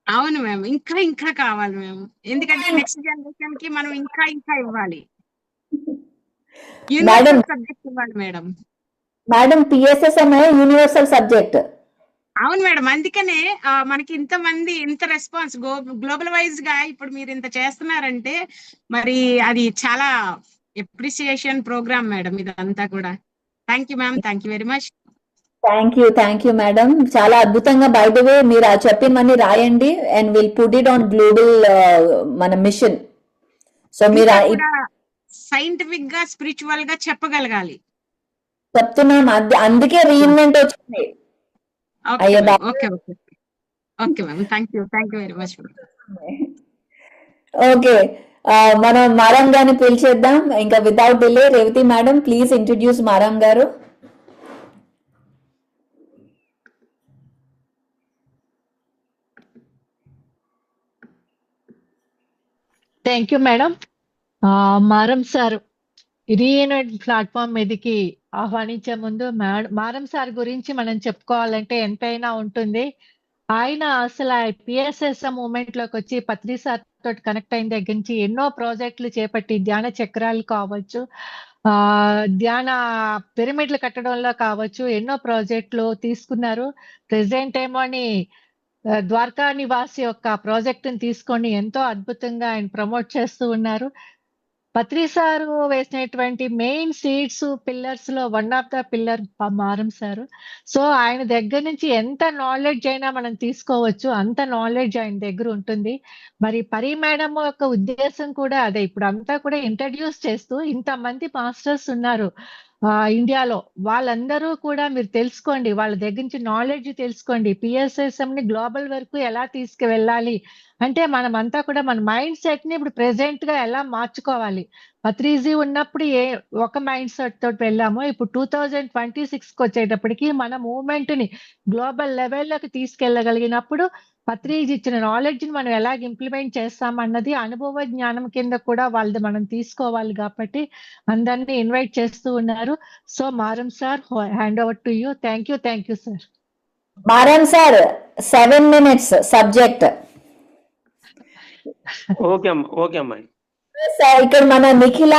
అవును మ్యామ్. ఇంకా ఇంకా కావాలి మ్యామ్. ఎందుకంటే నెక్స్ట్ జనరేషన్ కి మనం ఇంకా ఇంకా ఇవ్వాలి. యూనివర్సల్ సబ్జెక్ట్ ఇవ్వాలి madam. Madam PSSM universal subject. అవును మేడం. అందుకనే మనకి ఇంతమంది ఇంత రెస్పాన్స్ గ్లోబల్ వైజ్ గా ఇప్పుడు మీరు ఇంత చేస్తున్నారంటే మరి అది చాలా ఎప్రిసియేషన్ ప్రోగ్రామ్ మేడం ఇదంతా కూడా. Thank you ma'am. Thank you very much. Thank you madam. చాలా అద్భుతంగా. బై ద వే మీరు చెప్పినవన్నీ రాయండి and will put it on global మన మిషన్. సో మీరు సైంటిఫిక్ గా స్పిరిచువల్ గా చెప్పగలగాలి. చెప్తున్నాం. అందుకే రీఇన్వెంట్ వచ్చింది. Okay ma'am. Thank you very much. Okay, మనం మారాం గారిని పిలిచేద్దాం ఇంకా without delay. Revathi madam please introduce Maram గారు. Thank you madam. Maram sir reunite platform మీదకి ఆహ్వానించే ముందు మారం సార్ గురించి మనం చెప్పుకోవాలంటే ఎంతైనా ఉంటుంది. ఆయన అసలు పిఎస్ఎస్ఎం మూమెంట్ లోకి వచ్చి పత్రి సార్ తోటి కనెక్ట్ అయిన దగ్గర నుంచి ఎన్నో ప్రాజెక్టులు చేపట్టి ధ్యాన చక్రాలు కావచ్చు, ధ్యాన పిరమిడ్లు కట్టడంలో కావచ్చు, ఎన్నో ప్రాజెక్టులు తీసుకున్నారు. ప్రెసిడెంట్ ఏమోని ద్వారకా నివాసి యొక్క ప్రాజెక్టుని తీసుకొని ఎంతో అద్భుతంగా ఆయన ప్రమోట్ చేస్తూ ఉన్నారు. పత్రి సారు వేసినటువంటి మెయిన్ సీడ్స్ పిల్లర్స్ లో వన్ ఆఫ్ ద పిల్లర్ మారం సారు. సో ఆయన దగ్గర నుంచి ఎంత నాలెడ్జ్ అయినా మనం తీసుకోవచ్చు, అంత నాలెడ్జ్ ఆయన దగ్గర ఉంటుంది. మరి పరి మేడం యొక్క ఉద్దేశం కూడా అదే. ఇప్పుడు అంతా కూడా ఇంట్రడ్యూస్ చేస్తూ ఇంతమంది మాస్టర్స్ ఉన్నారు ఇండియాలో, వాళ్ళందరూ కూడా మీరు తెలుసుకోండి, వాళ్ళ దగ్గర నుంచి నాలెడ్జ్ తెలుసుకోండి. పిఎస్ఎస్ఎం ని గ్లోబల్ వరకు ఎలా తీసుకువెళ్ళాలి అంటే మనమంతా కూడా మన మైండ్ సెట్ ని ఇప్పుడు ప్రెసెంట్ గా ఎలా మార్చుకోవాలి. పత్రిజీ ఉన్నప్పుడు ఒక మైండ్ సెట్ తోటి వెళ్ళాము. ఇప్పుడు 2026కి వచ్చేటప్పటికి మన మూవ్మెంట్ ని గ్లోబల్ లెవెల్లోకి తీసుకెళ్ళగలిగినప్పుడు పత్రిజీ ఇచ్చిన నాలెడ్జ్ ని మనం ఎలాగ ఇంప్లిమెంట్ చేస్తామన్నది అనుభవ జ్ఞానం కింద కూడా వాళ్ళది మనం తీసుకోవాలి. కాబట్టి అందరినీ ఇన్వైట్ చేస్తూ ఉన్నారు. So Maram sir, hand over to you. Thank you sir. Maram sir 7 minutes subject. Okay అమ్మాయి. ఇక్కడ మన నిఖిల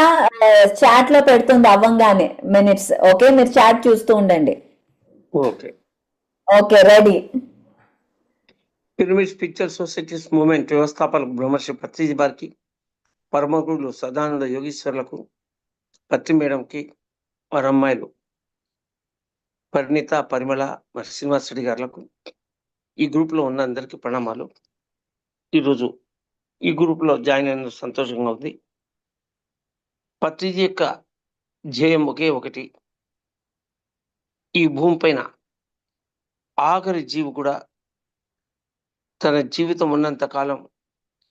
చాట్ లో పెడుతుంది అవ్వంగానే మినిట్స్. ఓకే, మీరు చాట్ చూస్తూ ఉండండి. Okay ready. Pyramids picture societies movement వ్యవస్థాపకులకు బ్రహ్మర్షి పత్రిజీ వారికి, పరమగురులు సదానంద యోగీశ్వర్లకు, పత్రి మేడంకి, వారి అమ్మాయిలు పరిణిత, పరిమళ, మరి శ్రీనివాస్ రెడ్డి గారులకు, ఈ గ్రూప్లో ఉన్న అందరికీ ప్రణామాలు. ఈరోజు ఈ గ్రూప్లో జాయిన్ అయిన సంతోషంగా ఉంది. పత్రిజీ యొక్క ధ్యేయం ఒకే ఒకటి, ఈ భూమిపైన ఆఖరి జీవి కూడా తన జీవితం ఉన్నంత కాలం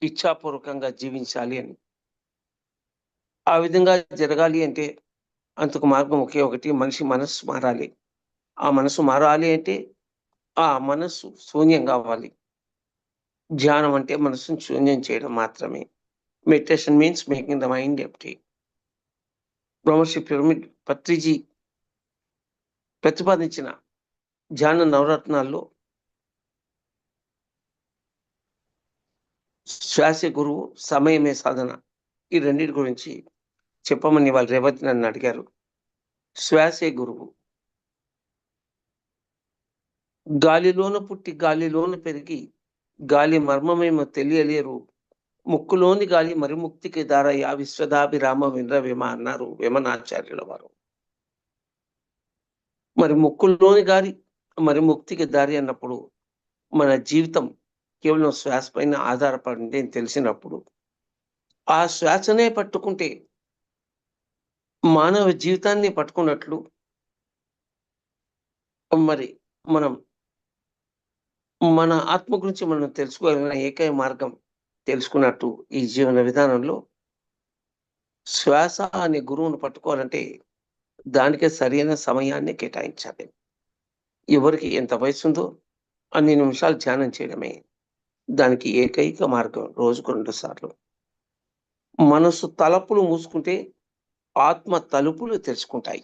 ఇచ్ఛాపూర్వకంగా జీవించాలి అని. ఆ విధంగా జరగాలి అంటే అంతకు మార్గం ఒకే ఒకటి, మనిషి మనస్సు మారాలి. ఆ మనసు మారాలి అంటే ఆ మనస్సు శూన్యం కావాలి. ధ్యానం అంటే మనసును శూన్యం చేయడం మాత్రమే. Meditation means making the mind empty. బ్రహ్మర్షి పిరమిడ్ పత్రిజీ ప్రతిపాదించిన ధ్యాన నవరత్నాల్లో శ్వాసే గురువు, సమయమే సాధన, ఈ రెండింటి గురించి చెప్పమని వాళ్ళు రేవతి నన్ను అడిగారు. శ్వాసే గురువు. గాలిలోన పుట్టి గాలిలోన పెరిగి గాలి మర్మమేమో తెలియలేరు, ముక్కులోని గాలి మరిముక్తికి దారయ్య విశ్వదాభిరామ వినరవేమ అన్నారు వేమనాచార్యుల వారు. మరి ముక్కులోని గాలి మరి ముక్తికి దారి అన్నప్పుడు మన జీవితం కేవలం శ్వాస పైన ఆధారపడింది అని తెలిసినప్పుడు ఆ శ్వాసనే పట్టుకుంటే మానవ జీవితాన్ని పట్టుకున్నట్లు మరి మనం మన ఆత్మ గురించి మనం తెలుసుకోగలిగిన ఏకైక మార్గం తెలుసుకున్నట్టు ఈ జీవన విధానంలో శ్వాస అనే గురువును పట్టుకోవాలంటే దానికే సరైన సమయాన్ని కేటాయించాలి. ఎవరికి ఎంత వయసు ఉందో అన్ని నిమిషాలు ధ్యానం చేయడమే దానికి ఏకైక మార్గం. రోజుకు 2 సార్లు. మనసు తలుపులు మూసుకుంటే ఆత్మ తలుపులు తెరుచుకుంటాయి.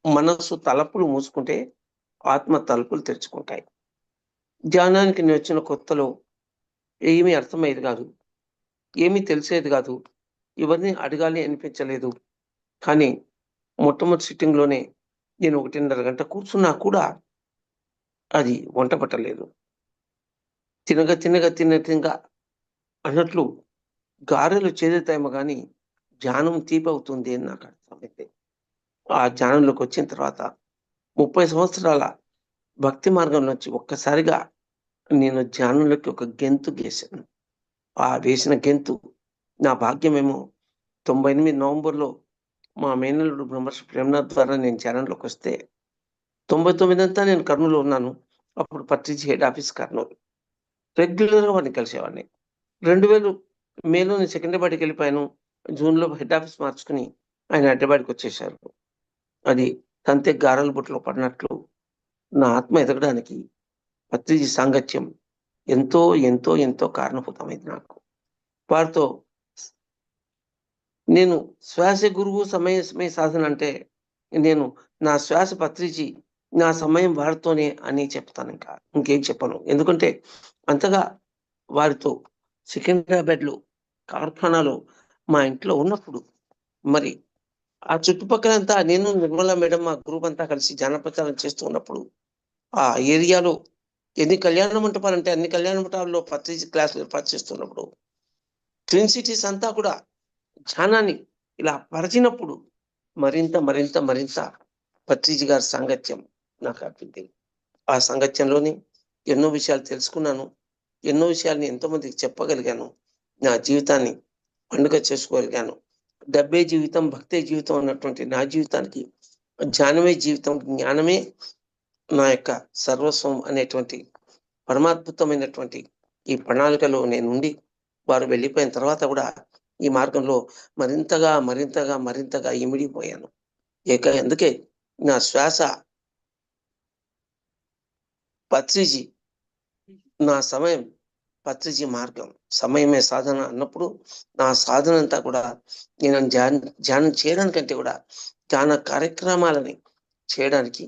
మనసు తలుపులు మూసుకుంటే ఆత్మ తలుపులు తెరుచుకుంటాయి. ధ్యానానికి నేను వచ్చిన కొత్తలో ఏమీ అర్థమయ్యేది కాదు, ఏమీ తెలిసేది కాదు, ఎవరిని అడగాలి అనిపించలేదు. కానీ మొట్టమొదటి సిట్టింగ్‌లోనే నేను 1.5 గంట కూర్చున్నా కూడా అది వంట పట్టలేదు. తినగా అన్నట్లు గారెలు చేదుతాయేమో గానీ ధ్యానం తీపవుతుంది అని నాకు అర్థమైంది. ఆ ధ్యానంలోకి వచ్చిన తర్వాత 30 సంవత్సరాల భక్తి మార్గంలోంచి ఒక్కసారిగా నేను ధ్యానంలోకి ఒక గెంతు గేశాను. ఆ వేసిన గెంతు నా భాగ్యమేమో 98 నవంబర్‌లో మా మేనల్లుడు బ్రహ్మర్షి ప్రేమనాథ్ ద్వారా నేను ధ్యానంలోకి వస్తే 99 అంతా నేను కర్నూలులో ఉన్నాను. అప్పుడు పత్రిజీ హెడ్ ఆఫీస్ కర్నూలు. రెగ్యులర్‌గా వాడిని కలిసేవాడిని. 2000 మేలో నేను సెకండ్రాబాద్‌కి వెళ్ళిపోయాను. జూన్‌లో హెడ్ ఆఫీస్ మార్చుకుని ఆయన హైదరాబాద్‌కి వచ్చేశారు. అది తంతె గారెల బుట్టలో పడినట్లు నా ఆత్మ ఎదగడానికి పత్రిజీ సాంగత్యం ఎంతో ఎంతో ఎంతో కారణభూతమైంది నాకు. వారితో నేను శ్వాస గురువు సమయ సాధన అంటే నేను నా శ్వాస పత్రిజీ, నా సమయం వారితోనే అని చెప్తాను. ఇంకేం చెప్పను. ఎందుకంటే అంతగా వారితో సికింద్రాబాద్‌లో కార్ఖానాలో మా ఇంట్లో ఉన్నప్పుడు మరి ఆ చుట్టుపక్కలంతా నేను నిర్మలా మేడం మా గ్రూప్ అంతా కలిసి జనప్రచారం చేస్తూ ఉన్నప్పుడు ఆ ఏరియాలో ఎన్ని కళ్యాణ మంటపాలంటే అన్ని కళ్యాణ మంటపాల్లో పత్రిజీ క్లాసులు ఏర్పాటు చేస్తున్నప్పుడు ట్విన్ సిటీస్ అంతా కూడా ధ్యానాన్ని ఇలా పరిచినప్పుడు మరింత పత్రిజీ గారి సాంగత్యం నాకు అబ్బింది. ఆ సాంగత్యంలోని ఎన్నో విషయాలు తెలుసుకున్నాను. ఎన్నో విషయాల్ని ఎంతోమందికి చెప్పగలిగాను. నా జీవితాన్ని పండుగ చేసుకోగలిగాను. డబ్బే జీవితం, భక్తే జీవితం అన్నటువంటి నా జీవితానికి ధ్యానమే జీవితం, జ్ఞానమే నా యొక్క సర్వస్వం అనేటువంటి పరమాద్భుతమైనటువంటి ఈ ప్రణాళికలో నేనుండి వారు వెళ్ళిపోయిన తర్వాత కూడా ఈ మార్గంలో మరింతగా ఇమిడిపోయాను. అందుకే నా శ్వాస పత్రిజీ, నా సమయం పత్రిజీ మార్గం. సమయమే సాధన అన్నప్పుడు నా సాధన అంతా కూడా నేను ధ్యానం చేయడానికంటే కూడా ధ్యాన కార్యక్రమాలని చేయడానికి,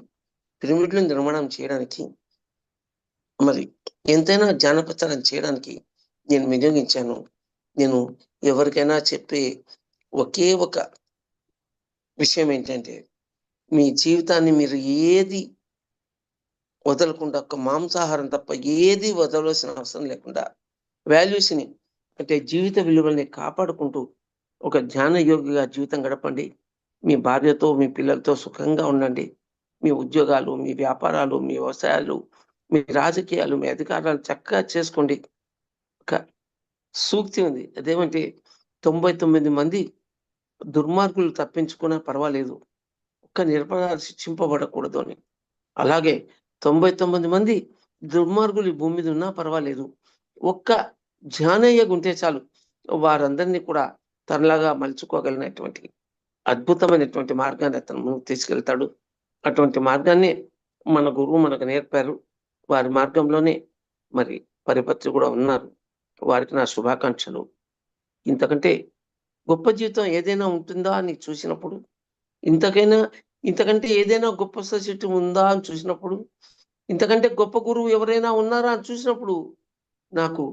పిరమిడ్లను నిర్మాణం చేయడానికి, మరి ఎంతైనా ధ్యాన ప్రచారం చేయడానికి నేను వినియోగించాను. నేను ఎవరికైనా చెప్పే ఒకే ఒక విషయం ఏంటంటే, మీ జీవితాన్ని మీరు ఏది వదలకుండా, ఒక మాంసాహారం తప్ప ఏది వదలవలసిన అవసరం లేకుండా వాల్యూస్ని అంటే జీవిత విలువల్ని కాపాడుకుంటూ ఒక ధ్యాన యోగిగా జీవితం గడపండి. మీ భార్యతో, మీ పిల్లలతో సుఖంగా ఉండండి. మీ ఉద్యోగాలు, మీ వ్యాపారాలు, మీ వ్యవసాయాలు, మీ రాజకీయాలు, మీ అధికారాలు చక్కగా చేసుకోండి. ఒక సూక్తి ఉంది. అదేమంటే 99 మంది దుర్మార్గులు తప్పించుకున్నా పర్వాలేదు, ఒక్క నిరపరాధి శిక్షింపబడకూడదు అని. అలాగే 99 మంది దుర్మార్గులు ఈ భూమి మీద ఉన్నా పర్వాలేదు, ఒక్క ధ్యానయ్యగా ఉంటే చాలు, వారందరినీ కూడా తనలాగా మలుచుకోగలిగినటువంటి అద్భుతమైనటువంటి మార్గాన్ని అతను ముందుకు తీసుకెళ్తాడు. అటువంటి మార్గాన్ని మన గురువు మనకు నేర్పారు. వారి మార్గంలోనే మరి పరిపత్రి కూడా ఉన్నారు. వారికి నా శుభాకాంక్షలు. ఇంతకంటే గొప్ప జీవితం ఏదైనా ఉంటుందా అని చూసినప్పుడు, ఇంతకంటే ఏదైనా గొప్ప సొసైటీ ఉందా అని చూసినప్పుడు, ఇంతకంటే గొప్ప గురువు ఎవరైనా ఉన్నారా అని చూసినప్పుడు నాకు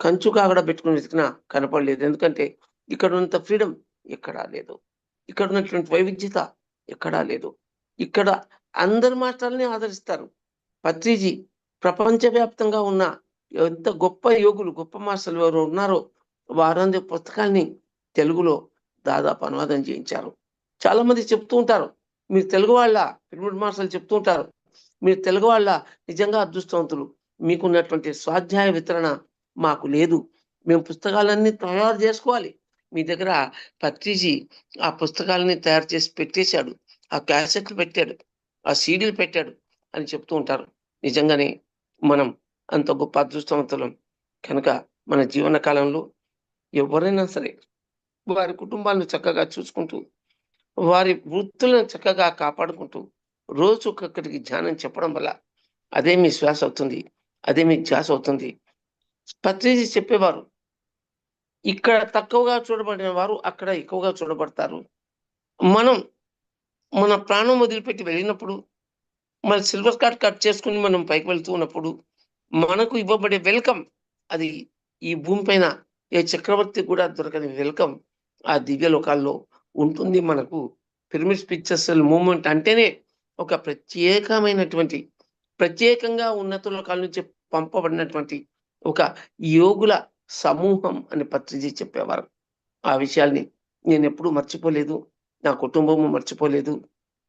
కంచు కాగడ పెట్టుకుని వెతికినా కనపడలేదు. ఎందుకంటే ఇక్కడ ఉన్నంత ఫ్రీడమ్ ఎక్కడా లేదు, ఇక్కడ ఉన్నటువంటి వైవిధ్యత ఎక్కడా లేదు. ఇక్కడ అందరి మాటల్ని ఆదరిస్తారు. పత్రిజీ ప్రపంచవ్యాప్తంగా ఉన్న ఎంత గొప్ప యోగులు, గొప్ప మాస్టర్లు ఎవరు ఉన్నారో వారందరి పుస్తకాల్ని తెలుగులో దాదాపు అనువాదం చేయించారు. చాలా మంది చెప్తూ ఉంటారు, మీరు తెలుగు వాళ్ళ, పిరమిడ్ మాస్టర్లు చెప్తూ ఉంటారు, మీరు తెలుగు వాళ్ళ నిజంగా అదృష్టవంతులు, మీకున్నటువంటి స్వాధ్యాయ వితరణ మాకు లేదు, మేము పుస్తకాలన్నీ తయారు చేసుకోవాలి. మీ దగ్గర పత్రిజీ ఆ పుస్తకాలని తయారు చేసి పెట్టేశాడు, ఆ క్యాసెట్లు పెట్టాడు, ఆ సీడీలు పెట్టాడు, అని చెప్తూ ఉంటారు. నిజంగానే మనం అంత గొప్ప అదృష్టవంతులం కనుక మన జీవన కాలంలో ఎవరైనా సరే వారి కుటుంబాలను చక్కగా చూసుకుంటూ, వారి వృత్తులను చక్కగా కాపాడుకుంటూ, రోజుకొక్కటికి ధ్యానం చెప్పడం వల్ల అదే మీ శ్వాస అవుతుంది. అదే మీ ధ్యాస అవుతుంది. పత్రిజీ చెప్పేవారు, ఇక్కడ తక్కువగా చూడబడిన వారు అక్కడ ఎక్కువగా చూడబడతారు. మనం మన ప్రాణం వదిలిపెట్టి వెళ్ళినప్పుడు, మన సిల్వర్ కార్డ్ కట్ చేసుకొని మనం పైకి వెళ్తూ ఉన్నప్పుడు, మనకు ఇవ్వబడే వెల్కమ్ అది ఈ భూమి పైన ఏ చక్రవర్తికి కూడా దొరకని వెల్కమ్ ఆ దివ్య లోకాల్లో ఉంటుంది మనకు. పిరమిడ్ పిక్చర్స్ మూవ్‌మెంట్ అంటేనే ఒక ప్రత్యేకంగా ఉన్నత లోకాల నుంచి పంపబడినటువంటి ఒక యోగుల సమూహం అని పత్రిజీ చెప్పేవారు. ఆ విషయాల్ని నేనెప్పుడూ మర్చిపోలేదు. నా కుటుంబము మర్చిపోలేదు.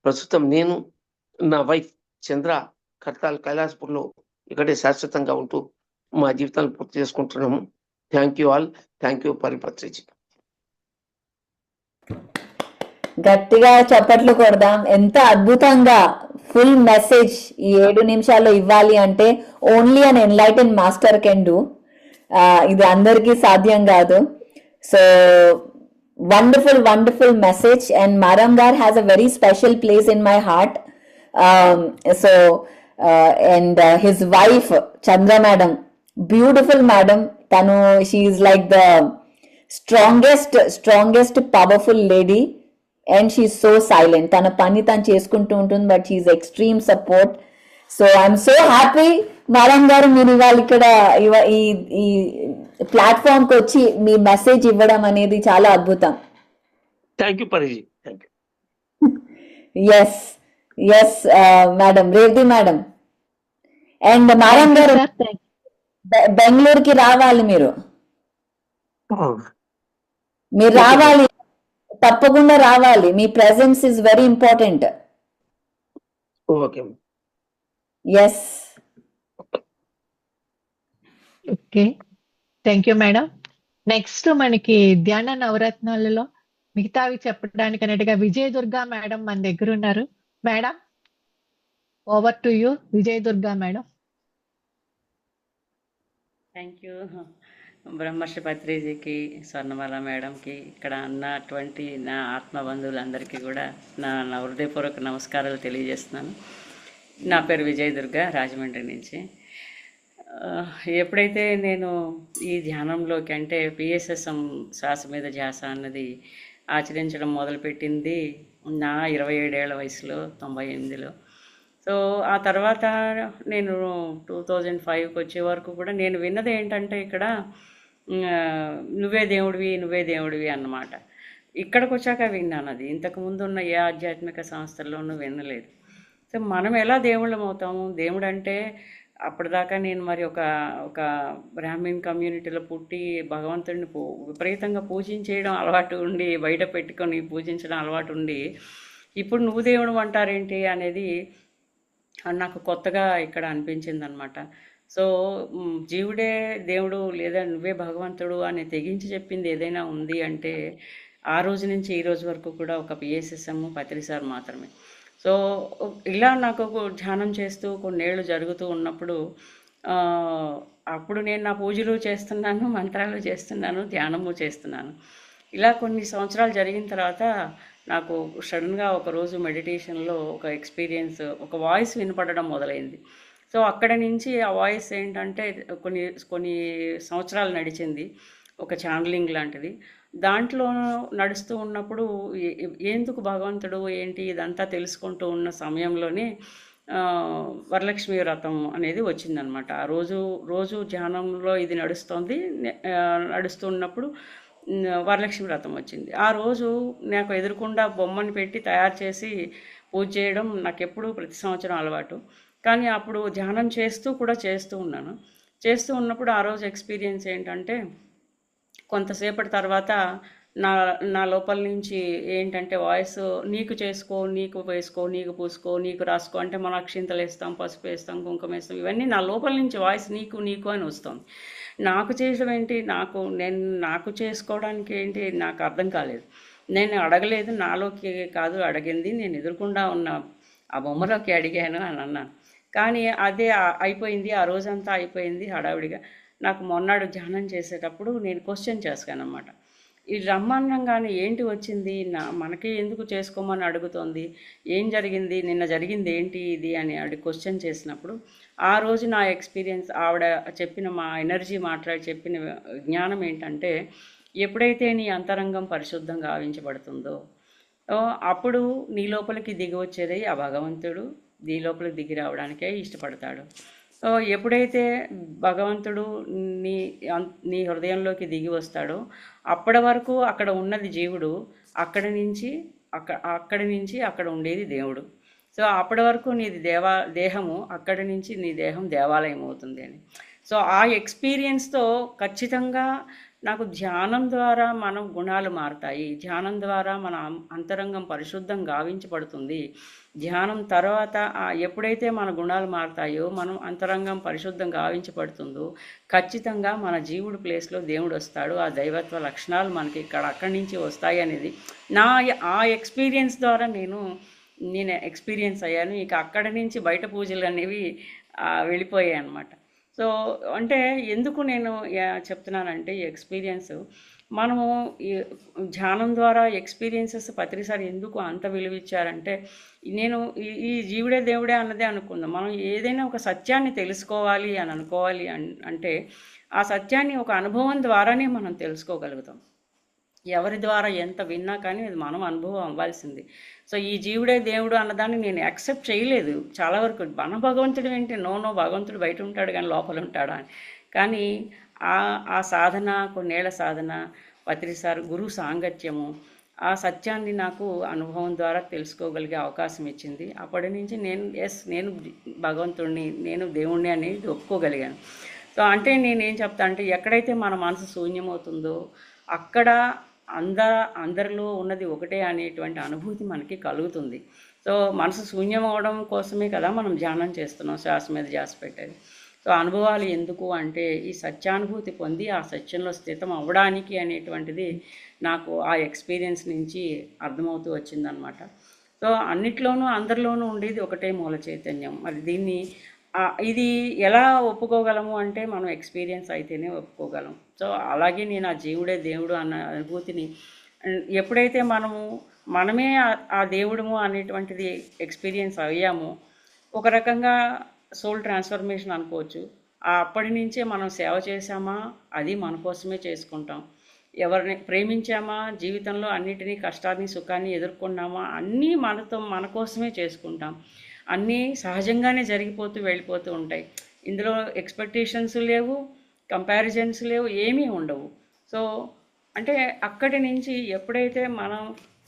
ప్రస్తుతం నేను, నా వైఫ్ చంద్ర కర్తాల్ కైలాసపూర్‌లో ఇక్కడే శాశ్వతంగా ఉంటూ మా జీవితాలను పూర్తి చేసుకుంటున్నాము. Thank you all. Thank you Patriji. గట్టిగా చప్పట్లు కొడదాం. ఎంత అద్భుతంగా ఫుల్ మెసేజ్ ఈ 7 నిమిషాల్లో ఇవ్వాలి అంటే only an enlighten master can do. ఇది అందరికీ సాధ్యం కాదు. So wonderful message and Maram గారు has a very special place in my heart. So and his wife Chandra madam, beautiful madam. తను she is like the strongest powerful lady and she so silent. తన పని తను చేసుకుంటూ ఉంటుంది, but she extreme support. So I'm so happy Maram గారు మీరు ఇవాళ ఇక్కడ ఈ ప్లాట్ఫామ్ కి వచ్చి మీ మెసేజ్ ఇవ్వడం అనేది చాలా అద్భుతం. Thank you Pariji. Thank you. Yes madam, Revathi madam and Maram గారు బెంగళూరుకి రావాలి. మీరు రావాలి, తప్పకుండా రావాలి. మీ presence is very important. Okay. Yes. Okay, thank you madam. Next మనకి ధ్యాన నవరత్నాలలో మిగతావి చెప్పడానికి అన్నట్టుగా విజయ దుర్గా మేడం మన దగ్గర ఉన్నారు. Madam, over to you. Vijaya Durga madam. Thank you Brahmashri పత్రిజీకి, స్వర్ణమాల మేడంకి, ఇక్కడ ఉన్నటువంటి నా ఆత్మ బంధువులందరికీ కూడా నా హృదయపూర్వక నమస్కారాలు తెలియజేస్తున్నాను. నా పేరు విజయ దుర్గా, రాజమండ్రి నుంచి. ఎప్పుడైతే నేను ఈ ధ్యానంలోకి అంటే పిఎస్ఎస్ఎం శ్వాస మీద ధ్యాస అన్నది ఆచరించడం మొదలుపెట్టింది నా 27 ఏళ్ల వయసులో, 98లో. సో ఆ తర్వాత నేను 2005కి వచ్చే వరకు కూడా నేను విన్నది ఏంటంటే ఇక్కడ నువ్వే దేవుడివి అన్నమాట. ఇక్కడికి వచ్చాక విన్నాను అది. ఇంతకుముందు ఉన్న ఏ ఆధ్యాత్మిక సంస్థల్లోనూ వినలేదు. సో మనం ఎలా దేవుళ్ళం అవుతాము? దేవుడు అంటే అప్పటిదాకా నేను మరి ఒక బ్రాహ్మణ్ కమ్యూనిటీలో పుట్టి భగవంతుడిని విపరీతంగా పూజించేయడం అలవాటు ఉండి, బయట పెట్టుకొని పూజించడం అలవాటు ఉండి, ఇప్పుడు నువ్వు దేవుడు అంటారేంటి అనేది నాకు కొత్తగా ఇక్కడ అనిపించింది అనమాట. సో జీవుడే దేవుడు లేదా నువ్వే భగవంతుడు అని తెగించి చెప్పింది ఏదైనా ఉంది అంటే ఆ రోజు నుంచి ఈ రోజు వరకు కూడా ఒక పిఎస్ఎస్ఎం పత్రిసార్ మాత్రమే. సో ఇలా నాకు ధ్యానం చేస్తూ కొన్నేళ్ళు జరుగుతూ ఉన్నప్పుడు అప్పుడు నేను నా పూజలు చేస్తున్నాను, మంత్రాలు చేస్తున్నాను, ధ్యానము చేస్తున్నాను. ఇలా కొన్ని సంవత్సరాలు జరిగిన తర్వాత నాకు సడన్గా ఒకరోజు మెడిటేషన్లో ఒక ఎక్స్పీరియన్స్, ఒక వాయిస్ వినపడడం మొదలైంది. సో అక్కడ నుంచి ఆ వాయిస్ ఏంటంటే కొన్ని సంవత్సరాలు నడిచింది, ఒక ఛానలింగ్ లాంటిది. దాంట్లో నడుస్తూ ఉన్నప్పుడు ఎందుకు భగవంతుడు ఏంటి ఇదంతా తెలుసుకుంటూ ఉన్న సమయంలోనే వరలక్ష్మి వ్రతం అనేది వచ్చిందనమాట. ఆ రోజు ధ్యానంలో ఇది నడుస్తున్నప్పుడు వరలక్ష్మి వ్రతం వచ్చింది. ఆ రోజు నాకు ఎదురుకుండా బొమ్మను పెట్టి తయారు చేసి పూజ చేయడం నాకు ఎప్పుడూ ప్రతి సంవత్సరం అలవాటు. కానీ అప్పుడు ధ్యానం చేస్తూ ఉన్నాను. చేస్తూ ఉన్నప్పుడు ఆ రోజు ఎక్స్పీరియన్స్ ఏంటంటే కొంతసేపటి తర్వాత నా లోపల నుంచి ఏంటంటే వాయిస్, నీకు చేసుకో, నీకు వేసుకో, నీకు పూసుకో, నీకు రాసుకో అంటే మనం అక్షింతలు వేస్తాం, పసుపు వేస్తాం, కుంకుమ వేస్తాం, ఇవన్నీ నా లోపల నుంచి వాయిస్ నీకు అని వస్తుంది. నాకు చేయడం ఏంటి, నాకు చేసుకోవడానికి ఏంటి నాకు అర్థం కాలేదు. నేను అడగలేదు, నాలోకి కాదు అడిగింది, నేను ఎదురుకుండా ఉన్న ఆ బొమ్మలోకి అడిగాను అని అన్నాను. కానీ అదే అయిపోయింది, ఆ రోజంతా అయిపోయింది హడావిడిగా. నాకు మొన్నాడు ధ్యానం చేసేటప్పుడు నేను క్వశ్చన్ చేశానన్నమాట. ఈ రమ్మనంగానే ఏంటి వచ్చింది, మనకి ఎందుకు చేసుకోమని అడుగుతోంది, ఏం జరిగింది, నిన్న జరిగింది ఏంటి ఇది అని క్వశ్చన్ చేసినప్పుడు ఆ రోజు నా ఎక్స్పీరియన్స్, ఆవిడ చెప్పిన మా ఎనర్జీ మాట్లాడి చెప్పిన జ్ఞానం ఏంటంటే, ఎప్పుడైతే నీ అంతరంగం పరిశుద్ధంగా గావించబడుతుందో అప్పుడు నీ లోపలికి దిగి వచ్చేది ఆ భగవంతుడు నీ లోపలికి దిగి రావడానికే ఇష్టపడతాడు. సో ఎప్పుడైతే భగవంతుడు నీ నీ హృదయంలోకి దిగి వస్తాడో అప్పటి వరకు అక్కడ ఉన్నది జీవుడు, అక్కడి నుంచి అక్కడ ఉండేది దేవుడు. సో అప్పటి వరకు నీది దేహము, అక్కడి నుంచి నీ దేహం దేవాలయం అవుతుంది అని. సో ఆ ఎక్స్పీరియన్స్తో ఖచ్చితంగా నాకు ధ్యానం ద్వారా మన గుణాలు మారుతాయి, ధ్యానం ద్వారా మన అంతరంగం పరిశుద్ధం గావించబడుతుంది. ధ్యానం తర్వాత ఎప్పుడైతే మన గుణాలు మారుతాయో, మనం అంతరంగం పరిశుద్ధం గావించబడుతుందో ఖచ్చితంగా మన జీవుడు ప్లేస్లో దేవుడు వస్తాడు. ఆ దైవత్వ లక్షణాలు మనకి అక్కడి నుంచి వస్తాయి అనేది ఆ ఎక్స్పీరియన్స్ ద్వారా నేను ఎక్స్పీరియన్స్ అయ్యాను. ఇక అక్కడి నుంచి బయట పూజలు అనేవి వెళ్ళిపోయాయి అన్నమాట. సో అంటే ఎందుకు నేను చెప్తున్నానంటే ఈ ఎక్స్పీరియన్స్ మనము ఈ ధ్యానం ద్వారా ఎక్స్పీరియన్సెస్ ప్రతిసారి ఎందుకు అంత విలువిచ్చారంటే, నేను ఈ జీవుడే దేవుడే అన్నదే అనుకుందాం. మనం ఏదైనా ఒక సత్యాన్ని తెలుసుకోవాలి అని అనుకోవాలి అంటే ఆ సత్యాన్ని ఒక అనుభవం ద్వారానే మనం తెలుసుకోగలుగుతాం. ఎవరి ద్వారా ఎంత విన్నా కానీ అది మనం అనుభవం అవ్వాల్సింది. సో ఈ జీవుడే దేవుడు అన్నదాన్ని నేను యాక్సెప్ట్ చేయలేదు చాలా వరకు. మన భగవంతుడు ఏంటి, నో భగవంతుడు బయట ఉంటాడు కానీ లోపల ఉంటాడా అని. కానీ ఆ సాధన, కొన్నేళ్ల సాధన, ప్రతిసారి గురువు సాంగత్యము, ఆ సత్యాన్ని నాకు అనుభవం ద్వారా తెలుసుకోగలిగే అవకాశం ఇచ్చింది. అప్పటి నుంచి నేను భగవంతుడిని, నేను దేవుణ్ణి అనేది ఒప్పుకోగలిగాను. సో అంటే నేనేం చెప్తా అంటే, ఎక్కడైతే మన మనసు శూన్యమవుతుందో అక్కడ అందరిలో ఉన్నది ఒకటే అనేటువంటి అనుభూతి మనకి కలుగుతుంది. సో మనసు శూన్యం అవడం కోసమే కదా మనం ధ్యానం చేస్తున్నాం, శ్వాస మీద ధ్యాస పెట్టేది. సో అనుభవాలు ఎందుకు అంటే ఈ సత్యానుభూతి పొంది ఆ సత్యంలో స్థితం అవ్వడానికి అనేటువంటిది నాకు ఆ ఎక్స్పీరియన్స్ నుంచి అర్థమవుతూ వచ్చిందనమాట. సో అన్నిట్లోనూ అందరిలోనూ ఉండేది ఒకటే మూల చైతన్యం. మరి దీన్ని ఇది ఎలా ఒప్పుకోగలము అంటే మనం ఎక్స్పీరియన్స్ అయితేనే ఒప్పుకోగలం. సో అలాగే నేను ఆ జీవుడే దేవుడు అన్న అనుభూతిని ఎప్పుడైతే మనమే ఆ దేవుడము అనేటువంటిది ఎక్స్పీరియన్స్ అయ్యామో, ఒక రకంగా సోల్ ట్రాన్స్ఫర్మేషన్ అనుకోవచ్చు. అప్పటి నుంచే మనం సేవ చేశామా అది మన కోసమే చేసుకుంటాం. ఎవరిని ప్రేమించామా, జీవితంలో అన్నిటినీ కష్టాన్ని సుఖాన్ని ఎదుర్కొన్నామా అన్నీ మన కోసమే చేసుకుంటాం. అన్నీ సహజంగానే జరిగిపోతూ వెళ్ళిపోతూ ఉంటాయి. ఇందులో ఎక్స్పెక్టేషన్స్ లేవు, కంపారిజన్స్ లేవు, ఏమీ ఉండవు. సో అంటే అక్కడి నుంచి ఎప్పుడైతే మనం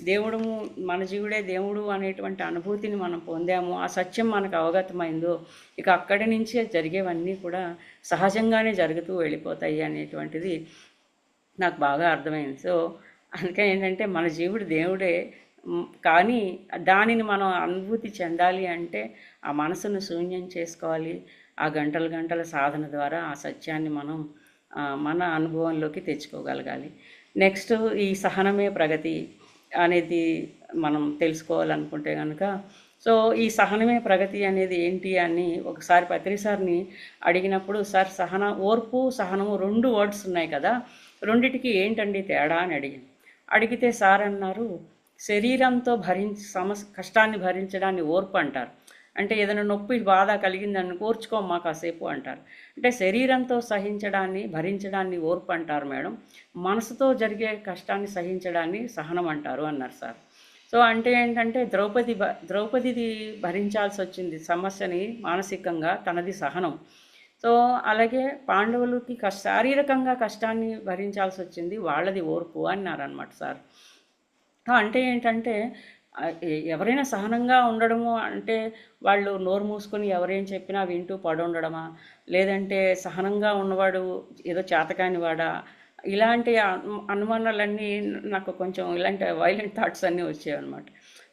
దేవుడము, మన జీవుడే దేవుడు అనేటువంటి అనుభూతిని మనం పొందామో, ఆ సత్యం మనకు అవగతమైందో, ఇక అక్కడి నుంచే జరిగేవన్నీ కూడా సహజంగానే జరుగుతూ వెళ్ళిపోతాయి అనేటువంటిది నాకు బాగా అర్థమైంది. సో అందుకని ఏంటంటే మన జీవుడు దేవుడే, కానీ దానిని మనం అనుభూతి చెందాలి అంటే ఆ మనసును శూన్యం చేసుకోవాలి. ఆ గంటల సాధన ద్వారా ఆ సత్యాన్ని మనం మన అనుభవంలోకి తెచ్చుకోగలగాలి. నెక్స్ట్ ఈ సహనమే ప్రగతి అనేది మనం తెలుసుకోవాలనుకుంటే కనుక, సో ఈ సహనమే ప్రగతి అనేది ఏంటి అని ఒకసారి పత్రిసార్ని అడిగినప్పుడు, సార్ ఓర్పు సహనము 2 వర్డ్స్ ఉన్నాయి కదా, రెండిటికి ఏంటండి తేడా అని అడిగితే సార్ అన్నారు, శరీరంతో కష్టాన్ని భరించడాన్ని ఓర్పు అంటారు. అంటే ఏదైనా నొప్పి బాధ కలిగిందని ఓర్చుకోమ్మా కాసేపు అంటారు. అంటే శరీరంతో భరించడాన్ని ఓర్పు అంటారు మేడం, మనసుతో జరిగే కష్టాన్ని సహించడాన్ని సహనం అంటారు అన్నారు సార్. సో అంటే ఏంటంటే ద్రౌపదిది భరించాల్సి వచ్చింది సమస్యని మానసికంగా, తనది సహనం. సో అలాగే పాండవులకి శారీరకంగా కష్టాన్ని భరించాల్సి వచ్చింది, వాళ్ళది ఓర్పు అన్నారనమాట సార్. అంటే ఏంటంటే ఎవరైనా సహనంగా ఉండడము అంటే వాళ్ళు నోరు మూసుకొని ఎవరేం చెప్పినా వింటూ పడుండడమా, లేదంటే సహనంగా ఉన్నవాడు ఏదో చేతకాని వాడా, ఇలాంటి అనుమానాలన్నీ నాకు కొంచెం ఇలాంటి వైలెంట్ థాట్స్ అన్నీ వచ్చాయన్నమాట.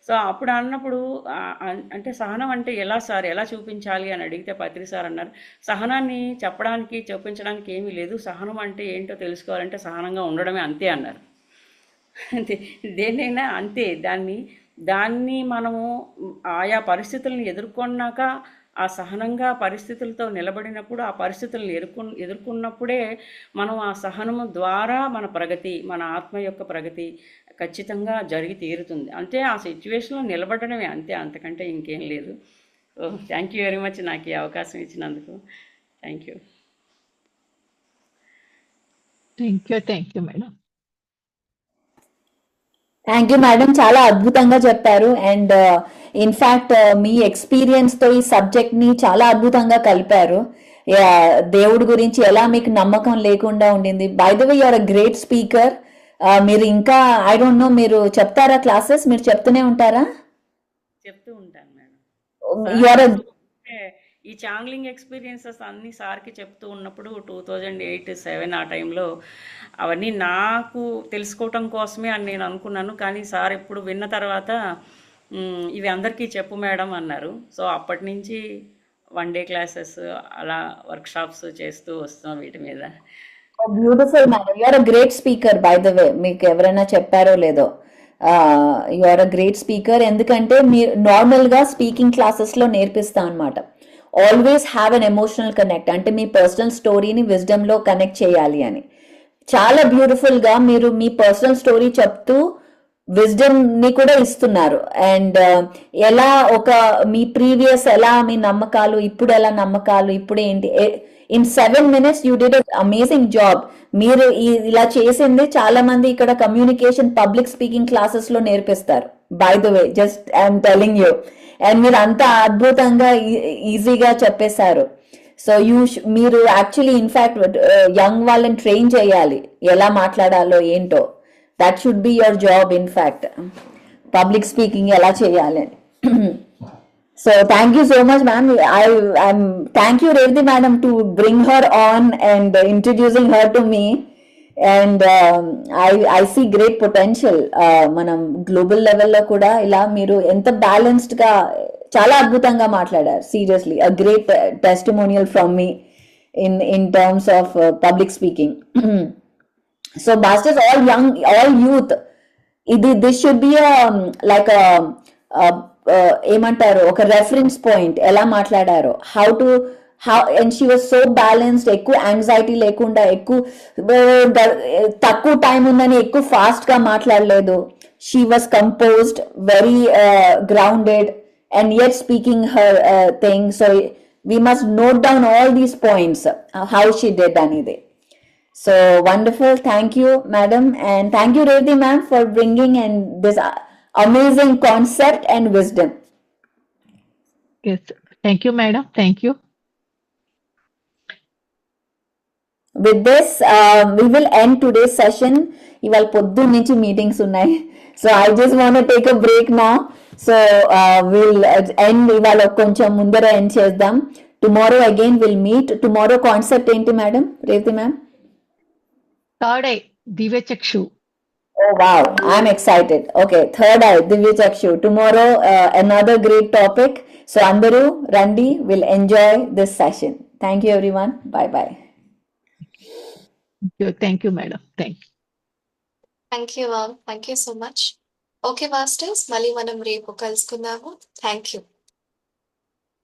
సో అప్పుడు అన్నప్పుడు అంటే సహనం అంటే ఎలా సార్, ఎలా చూపించాలి అని అడిగితే పత్రి సార్ అన్నారు, సహనాన్ని చెప్పడానికి చూపించడానికి ఏమీ లేదు, సహనం అంటే ఏంటో తెలుసుకోవాలంటే సహనంగా ఉండడమే అంతే అన్నారు. దేన్నైనా అంతే, దాన్ని మనము ఆయా పరిస్థితులను ఎదుర్కొన్నాక ఆ సహనంగా పరిస్థితులతో నిలబడినప్పుడు, ఆ పరిస్థితులను ఎదుర్కొన్నప్పుడే మనం ఆ సహనము ద్వారా మన ప్రగతి, మన ఆత్మ యొక్క ప్రగతి ఖచ్చితంగా జరిగి తీరుతుంది. అంటే ఆ సిచ్యువేషన్లో నిలబడడమే అంతే, అంతకంటే ఇంకేం లేదు. So thank you very much నాకు ఈ అవకాశం ఇచ్చినందుకు. Thank you. Thank you madam. Thank you madam, చాలా అద్భుతంగా చెప్పారు. అండ్ ఇన్ఫాక్ట్ మీ ఎక్స్పీరియన్స్ తో ఈ సబ్జెక్ట్ ని చాలా అద్భుతంగా కలిపారు. దేవుడి గురించి ఎలా మీకు నమ్మకం లేకుండా ఉండింది. By the way you're a great speaker. మీరు ఇంకా ఐ డోంట్ నో, మీరు చెప్తారా క్లాసెస్? మీరు చెప్తూనే ఉంటారా? చెప్తూ ఉంటాను మేడం. యూఆర్ ఈ ఛానలింగ్ ఎక్స్పీరియన్సెస్ అన్నీ సార్కి చెప్తూ ఉన్నప్పుడు 2008-7 ఆ టైంలో అవన్నీ నాకు తెలుసుకోవటం కోసమే అని నేను అనుకున్నాను. కానీ సార్ ఇప్పుడు విన్న తర్వాత ఇవి అందరికీ చెప్పు మేడం అన్నారు. సో అప్పటి నుంచి 1 డే క్లాసెస్ అలా వర్క్షాప్స్ చేస్తూ వస్తున్నాం వీటి మీద. Beautiful madam, you're a great speaker. By the way మీకు ఎవరైనా చెప్పారో లేదో, యూఆర్ అ గ్రేట్ స్పీకర్. ఎందుకంటే మీరు నార్మల్గా స్పీకింగ్ క్లాసెస్లో నేర్పిస్తాం అనమాట. Always have an emotional connect, అంటే మీ పర్సనల్ స్టోరీని విజ్డమ్లో కనెక్ట్ చేయాలి అని. చాలా బ్యూటిఫుల్గా మీరు మీ పర్సనల్ స్టోరీ చెప్తూ విజ్డమ్ ని కూడా ఇస్తున్నారు. అండ్ ఎలా ఒక మీ ప్రీవియస్ ఎలా మీ నమ్మకాలు, ఇప్పుడు ఎలా నమ్మకాలు, ఇప్పుడు ఏంటి, in 7 minutes you did amazing job. మీరు ఇలా చేసింది చాలా మంది ఇక్కడ కమ్యూనికేషన్ పబ్లిక్ స్పీకింగ్ క్లాసెస్ లో నేర్పిస్తారు. By the way just I'm telling you. And మీరు అంతా అద్భుతంగా ఈజీగా చెప్పేశారు. సో మీరు యాక్చువల్లీ ఇన్ఫాక్ట్ యంగ్ వాళ్ళని ట్రైన్ చేయాలి ఎలా మాట్లాడాలో ఏంటో. That should be your job in fact, public speaking ఎలా చేయాలి అని. So thank you so much, ma'am. Thank you, Revati madam, to bring her on and introducing her to me. And I see great potential. Manam global level lo kuda ila meeru enta balanced ga chala adbhutanga maatladar. Seriously, a great testimonial from me in terms of public speaking. So masters, all young, all youth, this should be like a ఏమంటారు, ఒక reference point. ఎలా మాట్లాడారో, how and she was so balanced. ఎక్కువ anxiety లేకుండా, తక్కువ time ఉందని ఎక్కువ fast గా మాట్లాడలేదు. She was composed, very grounded, and yet speaking her thing. So we must note down all these points, how she did అనేది. So wonderful. Thank you, madam, and thank you, Revati ma'am, for bringing in this amazing concept and wisdom. Yes, thank you, madam. Thank you. With this, we will end today's session. Ival poddu nunchi meetings unnai, so I just want to take a break now. So we'll end ival koncham mundara end cheddam. Tomorrow again we'll meet. Tomorrow concept enti madam, Revati ma'am? Third eye, Divya Chakshu. Oh wow, I'm excited. Okay, third eye, Divya Chakshu. Tomorrow another great topic. So Andaru, Randi will enjoy this session. Thank you everyone. Bye bye. Thank you, madam. Thank you. Thank you, ma'am. Thank you so much. Okay, masters, mali manam repu kalusukundamu. Thank you.